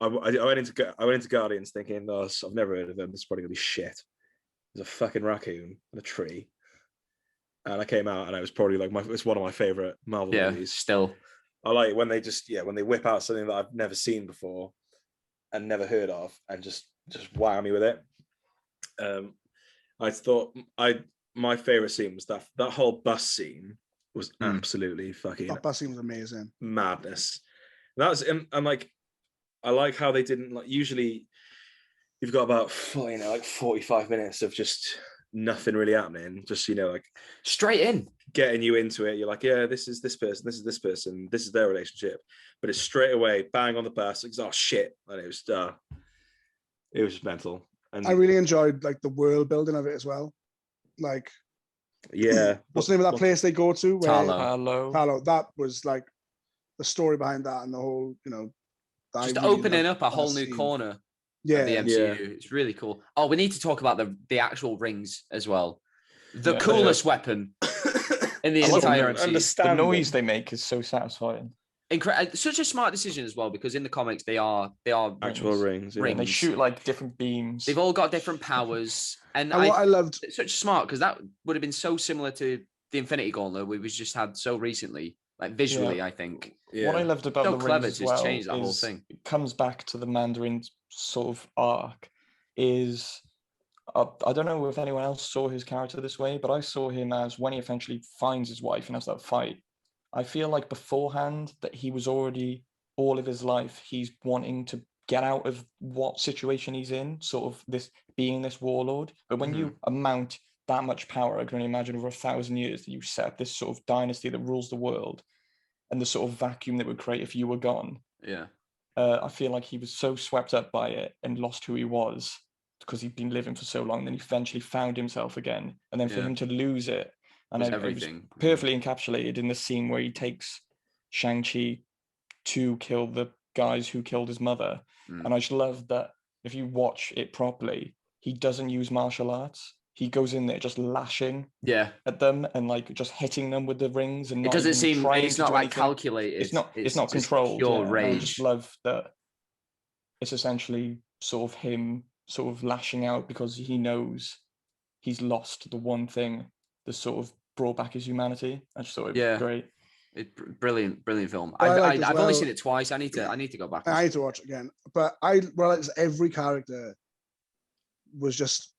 I went into Guardians thinking, oh, I've never heard of them. This is probably gonna be shit. There's a fucking raccoon in a tree, and I came out and it was probably like it's one of my favorite Marvel movies. Still, I like when they when they whip out something that I've never seen before and never heard of, and just wow me with it. I thought my favorite scene was that whole bus scene was absolutely fucking. That bus scene was amazing. Madness. That was and like. I like how they didn't like. Usually, you've got about 45 minutes of just nothing really happening. Just like straight in, getting you into it. You're like, yeah, this is this person, this is this person, this is their relationship. But it's straight away, bang on the bus. Like, oh shit, and it was just mental. And I really enjoyed like the world building of it as well. Like, yeah, what's the name of that place they go to? Where Tarlo. Hello. Tarlo. That was like the story behind that and the whole, I Just really opening loved up a that whole new scene. corner of Yeah, the MCU. It's really cool. Oh, we need to talk about the actual rings as well. The Yeah. coolest weapon in the I love entire them. MCU. The noise they make is so satisfying. Such a smart decision as well, because in the comics they are actual rings. And they rings. shoot like different beams. They've all got different powers, and what I loved, it's such smart, because that would have been so similar to the Infinity Gauntlet we just had so recently, like visually. I think What I loved about so the clever rings as to well change that whole is thing. it comes back to the Mandarin sort of arc. Is I don't know if anyone else saw his character this way, but I saw him as when he eventually finds his wife and has that fight. I feel like beforehand that he was already all of his life he's wanting to get out of what situation he's in, sort of this being this warlord. But when you amount that much power, I can only imagine over 1,000 years that you set up this sort of dynasty that rules the world, and the sort of vacuum that would create if you were gone. Yeah. I feel like he was so swept up by it and lost who he was because he'd been living for so long. And then he eventually found himself again, and then for him to lose it, and Was it was everything. perfectly encapsulated in the scene where he takes Shang-Chi to kill the guys who killed his mother. And I just love that if you watch it properly, he doesn't use martial arts. He goes in there just lashing at them and like just hitting them with the rings, and it not doesn't even seem, trying it's to not do like anything. calculated. It's not just controlled. pure And I rage. just love that it's essentially sort of him sort of lashing out because he knows he's lost the one thing that sort of brought back his humanity. I just thought it was great. Brilliant film. What I liked as I've only well- seen it twice. I need to go back. And I see need to watch it again. But I realized every character was just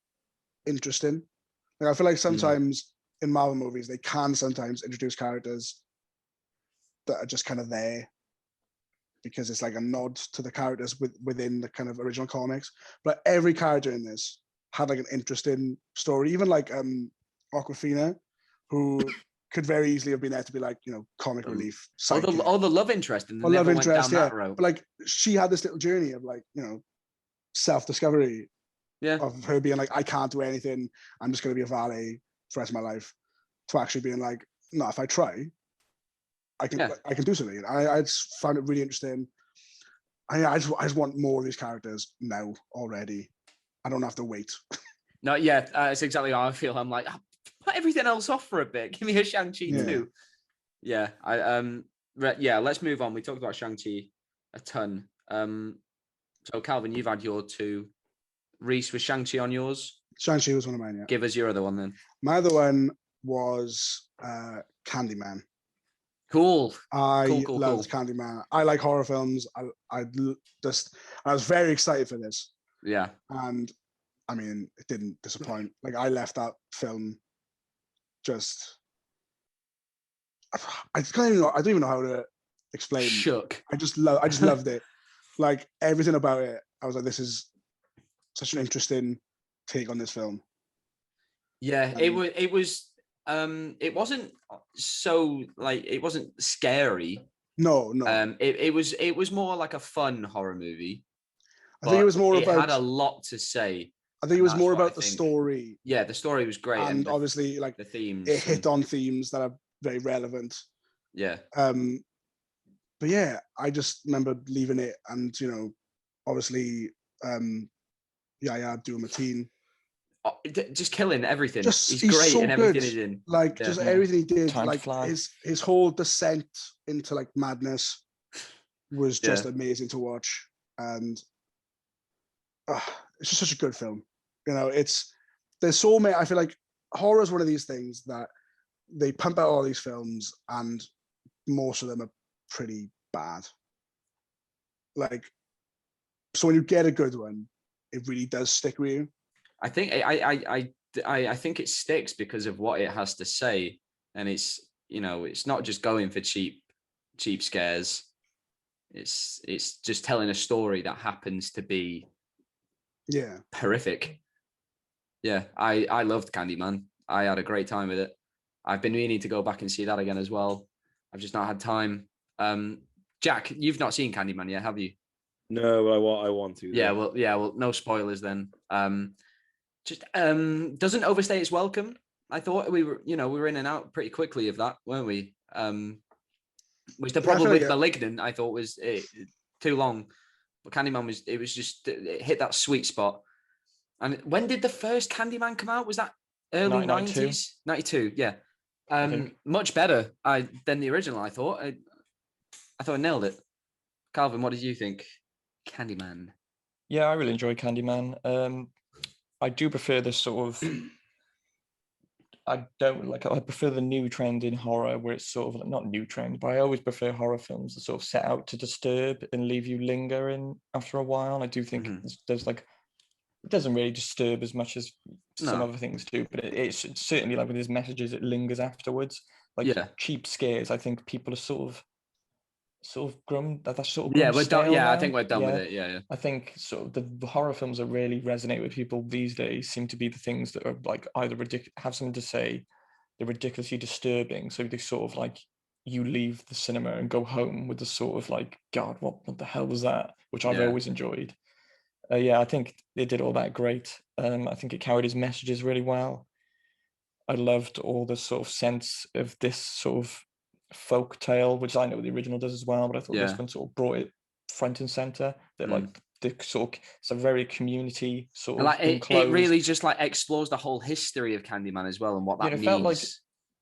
interesting. Like, I feel like sometimes in Marvel movies, they can sometimes introduce characters that are just kind of there because it's like a nod to the characters within the kind of original comics. But every character in this had like an interesting story. Even like Awkwafina, who could very easily have been there to be like, comic relief. the love interest, and Or never love went interest, down yeah. that road. But like she had this little journey of like, self-discovery. Yeah. Of her being like, I can't do anything. I'm just going to be a valet for the rest of my life. To actually being like, no, if I try, I can do something. I just found it really interesting. I just want more of these characters now already. I don't have to wait. No, yeah, it's exactly how I feel. I'm like, put everything else off for a bit. Give me a Shang-Chi too. Yeah, let's move on. We talked about Shang-Chi a ton. So Calvin, you've had your two. Reese, was Shang-Chi on yours? Shang-Chi was one of mine, yeah. Give us your other one then. My other one was Candyman. Cool. I loved Candyman. I like horror films. I was very excited for this. Yeah. And I mean, it didn't disappoint. Like, I left that film just, I don't even know how to explain. Shook. I just loved it. Like, everything about it, I was like, this is such an interesting take on this film. Yeah, it wasn't so like, it wasn't scary. No. It was more like a fun horror movie. I think it was more about. It had a lot to say. I think it was more about the story. Yeah, the story was great, and obviously, like, the themes. It hit on themes that are very relevant. Yeah. But yeah, I just remember leaving it, and obviously, Yahya Abdul-Mateen. Just killing everything. He's great so in everything he's in. Like, just everything he did. Time like his whole descent into like madness was just amazing to watch, and it's just such a good film. There's so many. I feel like horror is one of these things that they pump out all these films, and most of them are pretty bad. Like, so when you get a good one, it really does stick with you. I think I think it sticks because of what it has to say, and it's not just going for cheap scares. It's just telling a story that happens to be horrific. Yeah, I loved Candyman. I had a great time with it. I've been meaning to go back and see that again as well. I've just not had time. Jack, you've not seen Candyman yet, have you? No, I want to. Yeah, though. well, no spoilers then. Just doesn't overstay its welcome. I thought we were in and out pretty quickly of that, weren't we? Which the Yeah, I problem feel with like Malignant, I thought was too long. But Candyman it hit that sweet spot. And when did the first Candyman come out? Was that early 92. 90s? 92, yeah. think. Much better than the original, I thought. I thought I nailed it. Calvin, what did you think? Candyman. Yeah, I really enjoy Candyman. I do prefer this sort of. I prefer the new trend in horror where it's sort of like, not new trend, but I always prefer horror films that sort of set out to disturb and leave you lingering after a while. I do think there's like, it doesn't really disturb as much as some No. other things do, but it's certainly like with his messages, it lingers afterwards. Like cheap scares, I think people are sort of grown. That's sort of grown we're done. stale Yeah, I now. think we're done with it. Yeah. I think sort of the horror films that really resonate with people these days seem to be the things that are like either have something to say, they're ridiculously disturbing. So they sort of like you leave the cinema and go home with the sort of like, God, what the hell was that? Which I've always enjoyed. Yeah, I think they did all that great. I think it carried his messages really well. I loved all the sort of sense of this sort of folk tale, which I know the original does as well, but I thought this one sort of brought it front and center. That like the sort of, it's a very community sort of like enclosed. It really just like explores the whole history of Candyman as well and what that means.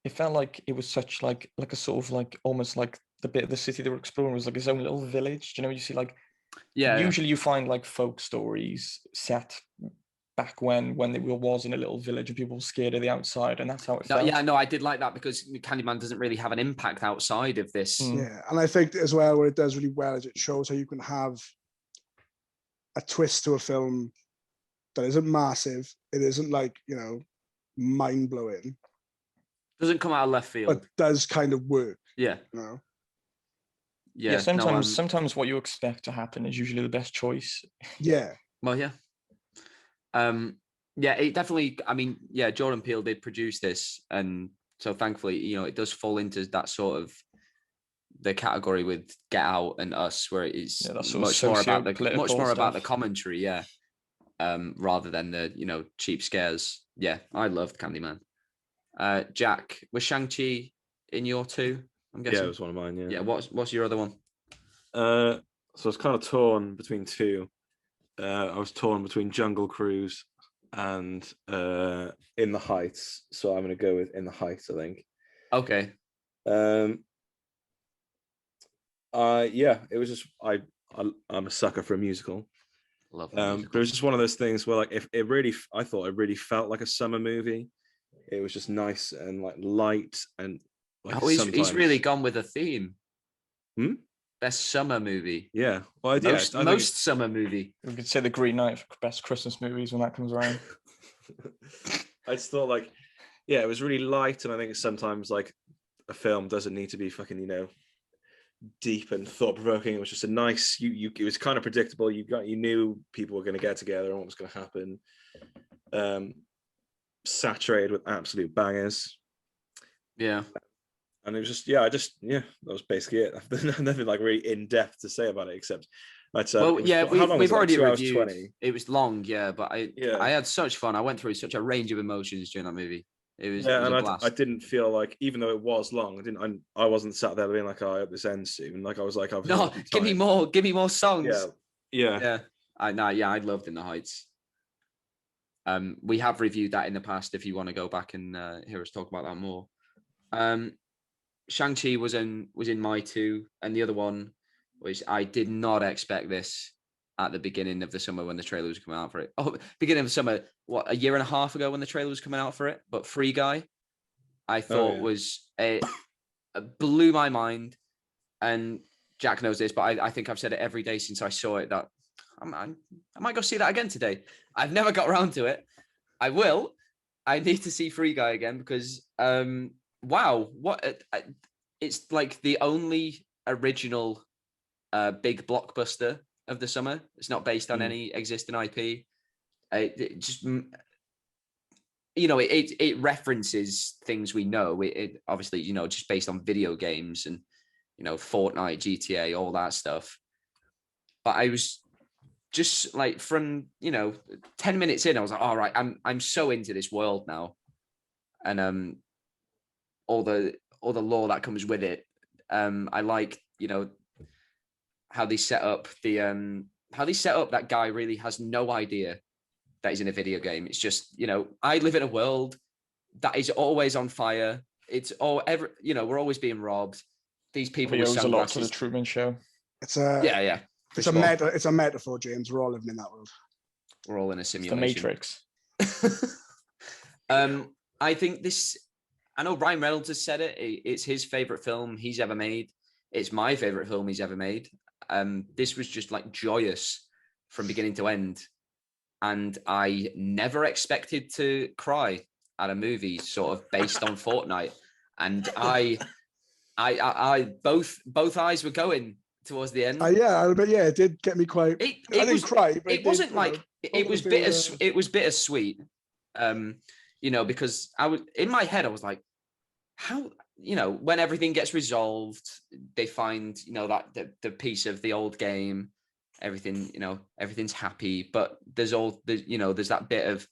It felt like it was such like a sort of like almost like the bit of the city they were exploring was like its own little village. Do you know, you see like usually you find like folk stories set back when it was in a little village and people were scared of the outside, and that's how it felt. Yeah, no, I did like that because Candyman doesn't really have an impact outside of this. Yeah, and I think as well what it does really well is it shows how you can have a twist to a film that isn't massive. It isn't like, mind blowing. Doesn't come out of left field, but does kind of work. Yeah. Yeah. Sometimes what you expect to happen is usually the best choice. Yeah. Well, yeah. Yeah, it definitely. I mean, yeah, Jordan Peele did produce this, and so thankfully, it does fall into that sort of the category with Get Out and Us, where it is much more about the commentary, rather than the cheap scares. Yeah, I loved Candyman. Jack, was Shang-Chi in your two? I'm guessing. Yeah, it was one of mine. Yeah. Yeah. What's your other one? So I was kind of torn between two. I was torn between Jungle Cruise and In the Heights. So I'm going to go with In the Heights, I think. Okay. Yeah, it was just I'm a sucker for a musical. Love but it was just one of those things where like I thought it really felt like a summer movie. It was just nice and like light and like he's really gone with a theme. Best summer movie. Yeah. Well, most summer movie. We could say The Green Knight for best Christmas movies when that comes around. I just thought like, yeah, it was really light, and I think sometimes like a film doesn't need to be fucking, deep and thought provoking. It was just a nice. It was kind of predictable. You knew people were going to get together and what was going to happen. Saturated with absolute bangers. Yeah. And it was just, that was basically it. There's nothing like really in depth to say about it except. We've already reviewed. 20? It was long, but I had such fun. I went through such a range of emotions during that movie. It was a blast. I didn't feel like, even though it was long, I wasn't sat there being like, oh, I hope this ends soon. Like I was like, give me more songs. Yeah. I loved In the Heights. We have reviewed that in the past. If you want to go back and hear us talk about that more. Shang-Chi was in my two, and the other one, which I did not expect this at the beginning of the summer when the trailer was coming out for it. Oh, beginning of the summer, a year and a half ago when the trailer was coming out for it. But Free Guy, I thought it blew my mind. And Jack knows this, but I think I've said it every day since I saw it that I might go see that again today. I've never got around to it. I will. I need to see Free Guy again because wow, it's like the only original big blockbuster of the summer. It's not based on any existing IP. It just it references things we know. It obviously just based on video games and Fortnite, GTA, all that stuff. but I was just like from 10 minutes in, I was like, all right, I'm so into this world now, and all the lore that comes with it. I like how they set up that guy really has no idea that he's in a video game. It's just, I live in a world that is always on fire. It's we're always being robbed. These people He with owes a lot to the sunglasses. Truman Show. It's a Yeah. it's a metaphor, James. We're all living in that world. We're all in a It's the simulation. Matrix. I think this. I know Ryan Reynolds has said it. It's his favorite film he's ever made. It's my favorite film he's ever made. This was just like joyous from beginning to end, and I never expected to cry at a movie sort of based on Fortnite, and I both eyes were going towards the end. It did get me quite. I didn't cry, but it wasn't like it was bittersweet. Because I was in my head, I was like, how, when everything gets resolved, they find, that the piece of the old game, everything, everything's happy, but there's that bit of,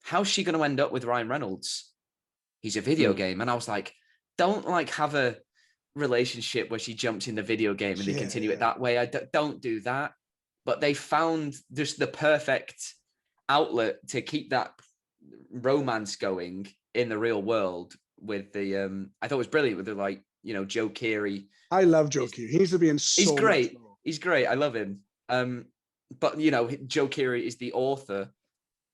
how's she going to end up with Ryan Reynolds? He's a video game. And I was like, don't like have a relationship where she jumps in the video game and they continue it that way. Don't do that. But they found just the perfect outlet to keep that romance going in the real world with the I thought it was brilliant with the Joe Keery. I love Joe Keery. He needs to be in so he's great much more. He's great. I love him. But Joe Keery is the author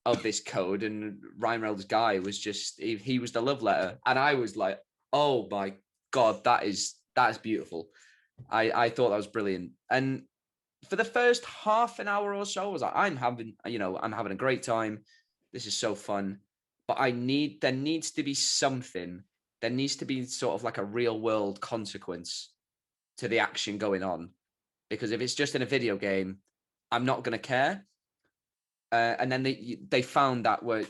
of this code, and Ryan Reynolds' guy was just he was the love letter, and I was like, oh my god, that is beautiful. I thought that was brilliant. And for the first half an hour or so, I was like, I'm having a great time. This is so fun. But there needs to be something. There needs to be sort of like a real world consequence to the action going on. Because if it's just in a video game, I'm not going to care. And then they found that where,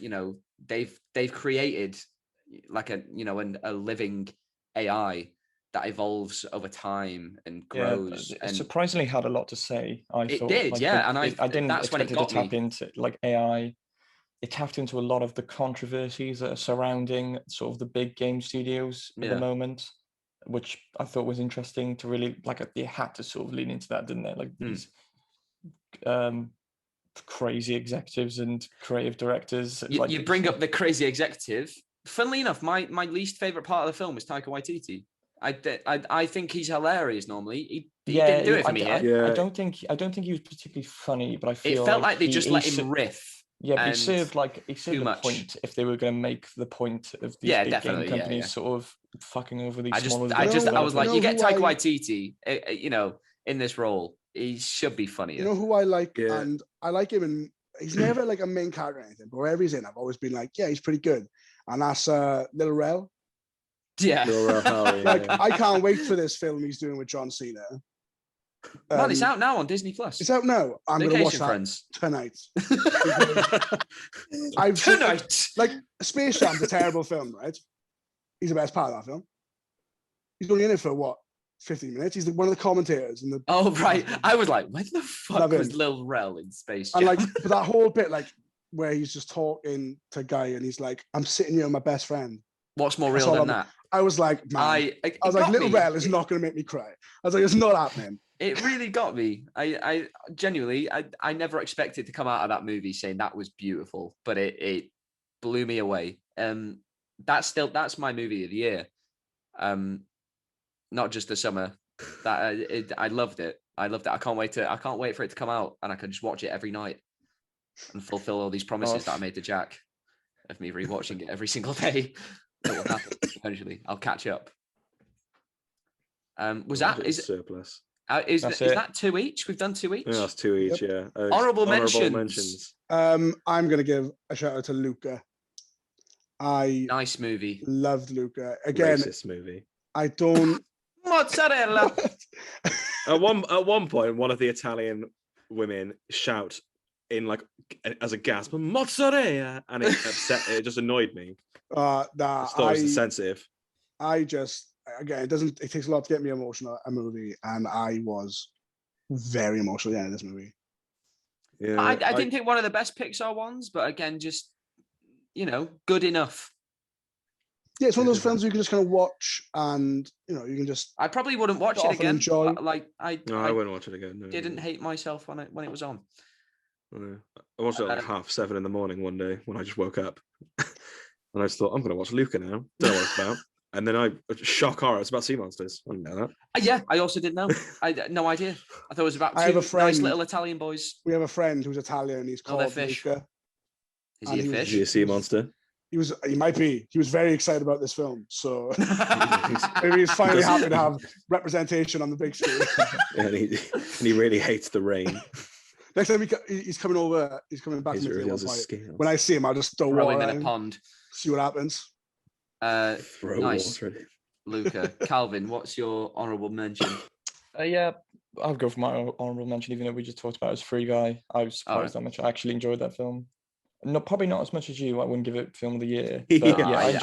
they've created like a living AI that evolves over time and grows. It and surprisingly had a lot to say. I it thought. did, yeah. And I didn't that's when expect it it got to tap me. into like AI. It tapped into a lot of the controversies that are surrounding sort of the big game studios at the moment, which I thought was interesting to really they had to sort of lean into that, didn't they? Like these crazy executives and creative directors. You bring up the crazy executive. Funnily enough, my least favorite part of the film was Taika Waititi. I think he's hilarious normally. He didn't do it for me here. I don't think he was particularly funny, but I feel it felt like they just let him riff. Yeah, but he served too the much. point if they were going to make the point of these big game companies sort of fucking over these smaller. I was like, you get Taika Waititi, in this role, he should be funnier. You know who I like, and I like him, and he's never like a main character or anything, but wherever he's in, I've always been like, yeah, he's pretty good. And that's Lil Rel. Yeah. I can't wait for this film he's doing with John Cena. Man, it's out now on Disney Plus. It's out now. I'm going to watch that tonight. Like, Space Jam's a terrible film, right? He's the best part of that film. He's only in it for what, 15 minutes? He's one of the commentators. Oh, right. I was like, when the fuck was Lil Rel in Space Jam? And but that whole bit, where he's just talking to Guy and he's like, I'm sitting here with my best friend. What's more real than that? I was like, man, I was like, Little Rel is not going to make me cry. I was like, it's not happening. It really got me. I genuinely, I never expected to come out of that movie saying that was beautiful, but it blew me away. That's my movie of the year. Not just the summer. I loved it. I can't wait for it to come out, and I can just watch it every night and fulfill all these promises that I made to Jack of me rewatching it every single day. It will happen eventually. I'll catch up. Is surplus? Is that 2 each? We've done 2 each. Yeah, that's 2 each. Yep. Yeah. Honorable mentions. I'm going to give a shout out to Luca. Nice movie. Loved Luca. Again, racist movie. I don't. Mozzarella. At one point, one of the Italian women shout in as a gasp, mozzarella, and it just annoyed me. I thought it was sensitive. Again, it takes a lot to get me emotional, a movie, and I was very emotional. Yeah, in this movie. Yeah, I didn't think one of the best Pixar ones, but again, just good enough. Yeah, it's one of those films you can just kind of watch, and you can just. I probably wouldn't watch Stop it and again. enjoy. Like I I wouldn't watch it again. No, didn't hate myself when it was on. No. I watched it at like 7:30 in the morning one day when I just woke up, and I just thought I'm going to watch Luca now. Don't know what it's about. And then shock horror. It's about sea monsters. I didn't know that. Yeah, I also didn't know. I had no idea. I thought it was about I have two a friend- nice little Italian boys. We have a friend who's Italian. He's Oh, they're called fish. Luca. Is And he a he was- Is fish? he a sea monster? He might be. He was very excited about this film, so maybe he's finally happy to have representation on the big screen. Yeah, and he really hates the rain. Next time he's coming over, he's coming back He's to me. reveals his scales. When I see him, I'll just throw Throw water him in at a him, pond. see what happens. Throw Nice. water at it. Luca. Calvin, what's your honourable mention? Yeah, I'll go for my honorable mention, even though we just talked about it as Free Guy. I was surprised how much I actually enjoyed that film. Probably not as much as you. I wouldn't give it film of the year. But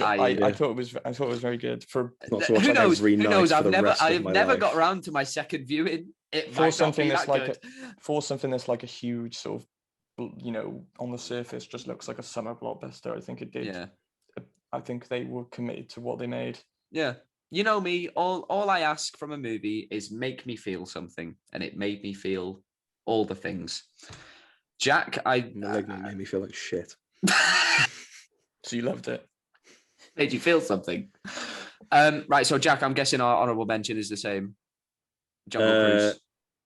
I thought it was very good. For Not to watch Who like knows? every Who night knows? for I've the rest of I've my never life. got around to my second viewing. It for might not something be that's that good. something that's like a huge sort of, on the surface just looks like a summer blockbuster. I think it did. Yeah. I think they were committed to what they made. Yeah. You know me, all I ask from a movie is make me feel something, and it made me feel all the things. Jack, Malignant made me feel like shit. So you loved it. Made you feel something. Right, so Jack, I'm guessing our honourable mention is the same. Jungle Cruise.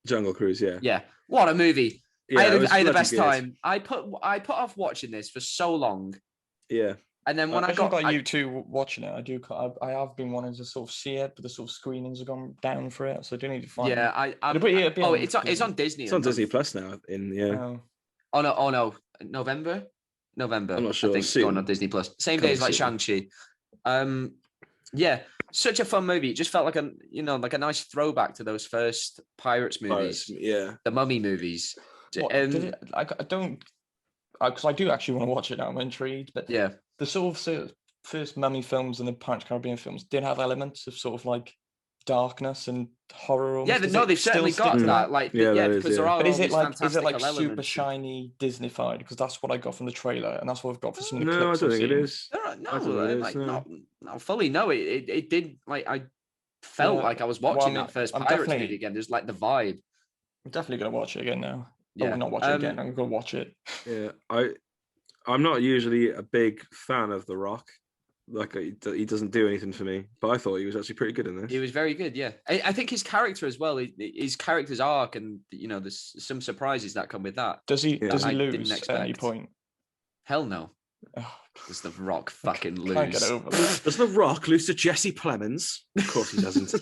Jungle Cruise, yeah. Yeah. What a movie. Yeah, I it had was the bloody best good. time. I put off watching this for so long. Yeah. And then when I I got about you two watching it, I have been wanting to sort of see it, but the sort of screenings have gone down for it, so I do need to find. it's on Disney. It's on Disney Plus now. Oh no, November. I'm not sure. I think it's going on Disney Plus. Same day as like Shang-Chi. Yeah, such a fun movie. It just felt like a nice throwback to those first Pirates movies. Yeah. The Mummy movies. I don't, because I do actually want to watch it now. I'm intrigued, but yeah, the sort of first Mummy films and the Pirates of the Caribbean films did have elements of sort of like darkness and horror. Almost. Yeah, they've certainly got that. Like, because there are. But is it like fantastical super elements. shiny Disney-fied? Because that's what I got from the trailer, and that's what I've got for some of the No, I clips. don't I've think it seen. is. Not fully. No, it did. Like I felt like I was watching that first Pirates movie again. There's like the vibe. I'm definitely gonna watch it again now. Yeah, not watch it again. I'm gonna watch it. Yeah, I'm not usually a big fan of The Rock. Like he doesn't do anything for me, but I thought he was actually pretty good in this. He was very good, yeah. I think his character as well, his character's arc, and there's some surprises that come with that. Does he lose expect. at any point? Hell no. Oh, Does The Rock fucking lose? Can't get over that. Does The Rock lose to Jesse Plemons? Of course he doesn't.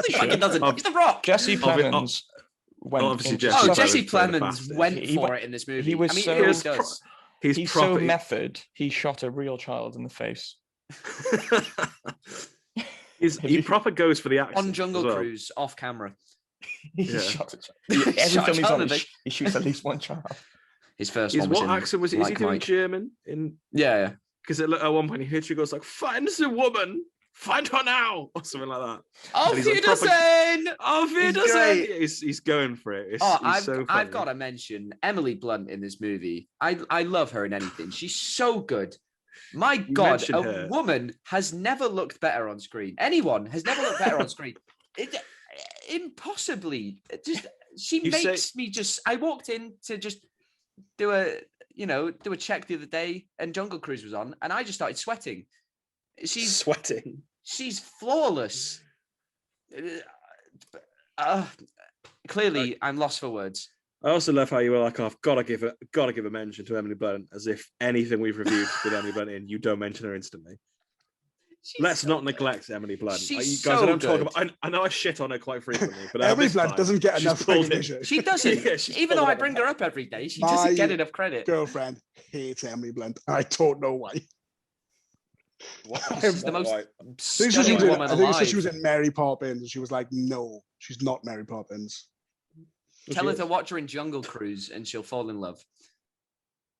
He fucking doesn't. He's The Rock. Jesse Plemons went. obviously Jesse Plemons went for it in this movie. He was he so- always does. He's so method. He shot a real child in the face. he proper goes for the action. On Jungle Cruise, off camera. He Yeah. shot every Shot film he's child on. in the He shoots at least one child. His first Is one was what in accent was he? Is he Like doing Mike. German? Yeah. Because at one point he literally goes like, "Find the woman, find her now," or something like that. Auf And he's like, Wiedersehen! Auf He's Wiedersehen! great. He's going for it. I've got to mention Emily Blunt in this movie. I love her in anything. She's so good. My God, mentioned a her. woman has never looked better on screen. Anyone has never looked better on screen. Impossibly. She makes me just. I walked in to just do a check the other day, and Jungle Cruise was on, and I just started sweating. She's sweating. She's flawless. Clearly, I'm lost for words. I also love how you were like, "I've got to give a mention to Emily Blunt," as if anything we've reviewed with Emily Blunt in, you don't mention her instantly. Let's not neglect Emily Blunt. She's You guys, so I don't talk good. about. I know I shit on her quite frequently, but Emily this Blunt time, doesn't get she's enough pulled it. recognition. She doesn't. Yeah, she's Even though pulled I it. bring her up every day, she My doesn't get enough credit. Girlfriend hates Emily Blunt. I don't know why. She's the most I think stunning woman I think alive. she was in Mary Poppins, and she was like, "No, she's not Mary Poppins." Tell her to watch her in Jungle Cruise, and she'll fall in love.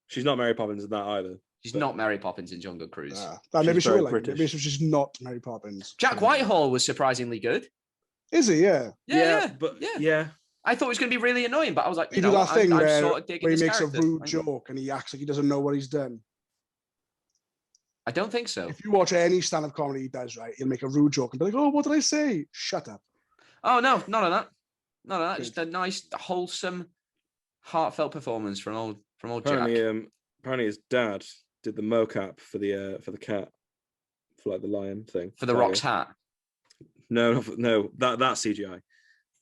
She's not Mary Poppins in that either. She's not Mary Poppins in Jungle Cruise. Maybe she very will like. British. Maybe she's not Mary Poppins. Jack Whitehall was surprisingly good. Is he? Yeah. Yeah. But yeah. yeah. I thought it was going to be really annoying, but I was like, He did that thing I'm sort of digging where he this makes character. a rude joke and he acts like he doesn't know what he's done. I don't think so. If you watch any stand-up comedy he does, right, he'll make a rude joke and be like, "Oh, what did I say?" Shut up. Oh no, none of that. None of that. Good. Just a nice, wholesome, heartfelt performance from old Jack. Apparently, his dad did the mocap for the cat, for like the lion thing. For the Rock's hat. No, that's CGI.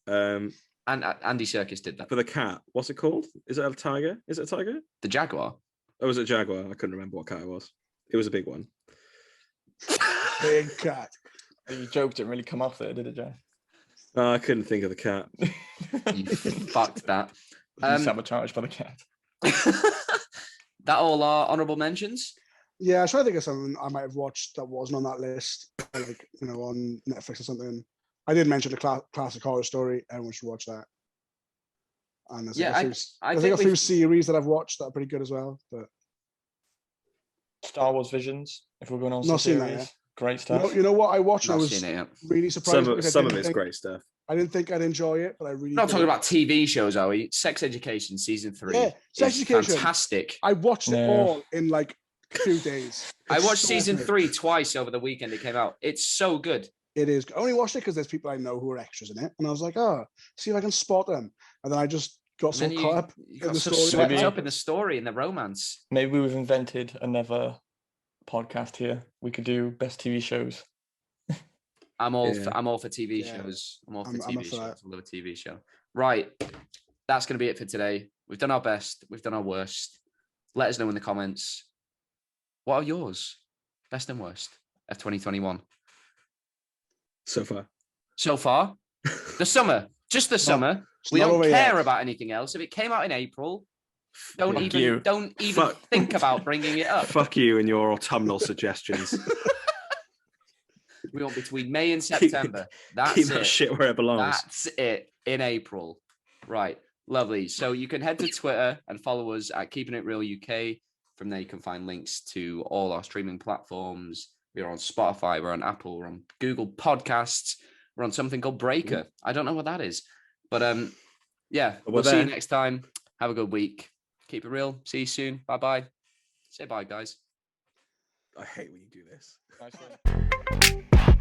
And Andy Serkis did that for the cat. What's it called? Is it a tiger? Is it a tiger? The jaguar. Oh, was it a jaguar? I couldn't remember what cat it was. It was a big one. Big cat. Your joke didn't really come off there, did it, Jay? I couldn't think of the cat. You fucked that. Sabotaged by the cat. That all are honourable mentions. Yeah, I was trying to think of something I might have watched that wasn't on that list, like on Netflix or something. I did mention the classic horror story. Everyone should watch that. And there's I think a few series that I've watched that are pretty good as well. But Star Wars Visions, if we're going on Not some seen that series. yet. Great stuff. you know what I watched? Not I was seen it yet. really surprised. Some of it's great stuff. I didn't think I'd enjoy it, but I really. We're not talking about TV shows, are we? Sex Education season 3. Yeah, Sex is Education. fantastic. I watched it all in like a few days. I It's watched so season good. 3 twice over the weekend. It came out. It's so good. It is. I only watched it because there's people I know who are extras in it, and I was like, "Oh, see if I can spot them." And then I just got so And then caught up you in got the so story. swept Maybe- up in the story and the romance. Maybe we've invented another podcast here. We could do best TV shows. I'm all Yeah. for TV Yeah. shows. I'm all for I'm TV up for shows. that. I love a TV show. Right. That's going to be it for today. We've done our best. We've done our worst. Let us know in the comments. What are yours? Best and worst of 2021 So far. so far? The summer, just the summer. It's We not don't over care yet. about anything else. If it came out in April, don't Fuck even you. Fuck. think about bringing it up. Fuck you and your autumnal suggestions. We want between May and September. That's Keep it. that shit where it belongs. That's it in April. Right. Lovely. So you can head to Twitter and follow us at Keeping It Real UK. From there, you can find links to all our streaming platforms. We're on Spotify, we're on Apple, we're on Google Podcasts, we're on something called Breaker. I don't know what that is. But yeah, But we'll we're see you there. next time. Have a good week. Keep it real. See you soon. Bye-bye. Say bye, guys. I hate when you do this. Nice one.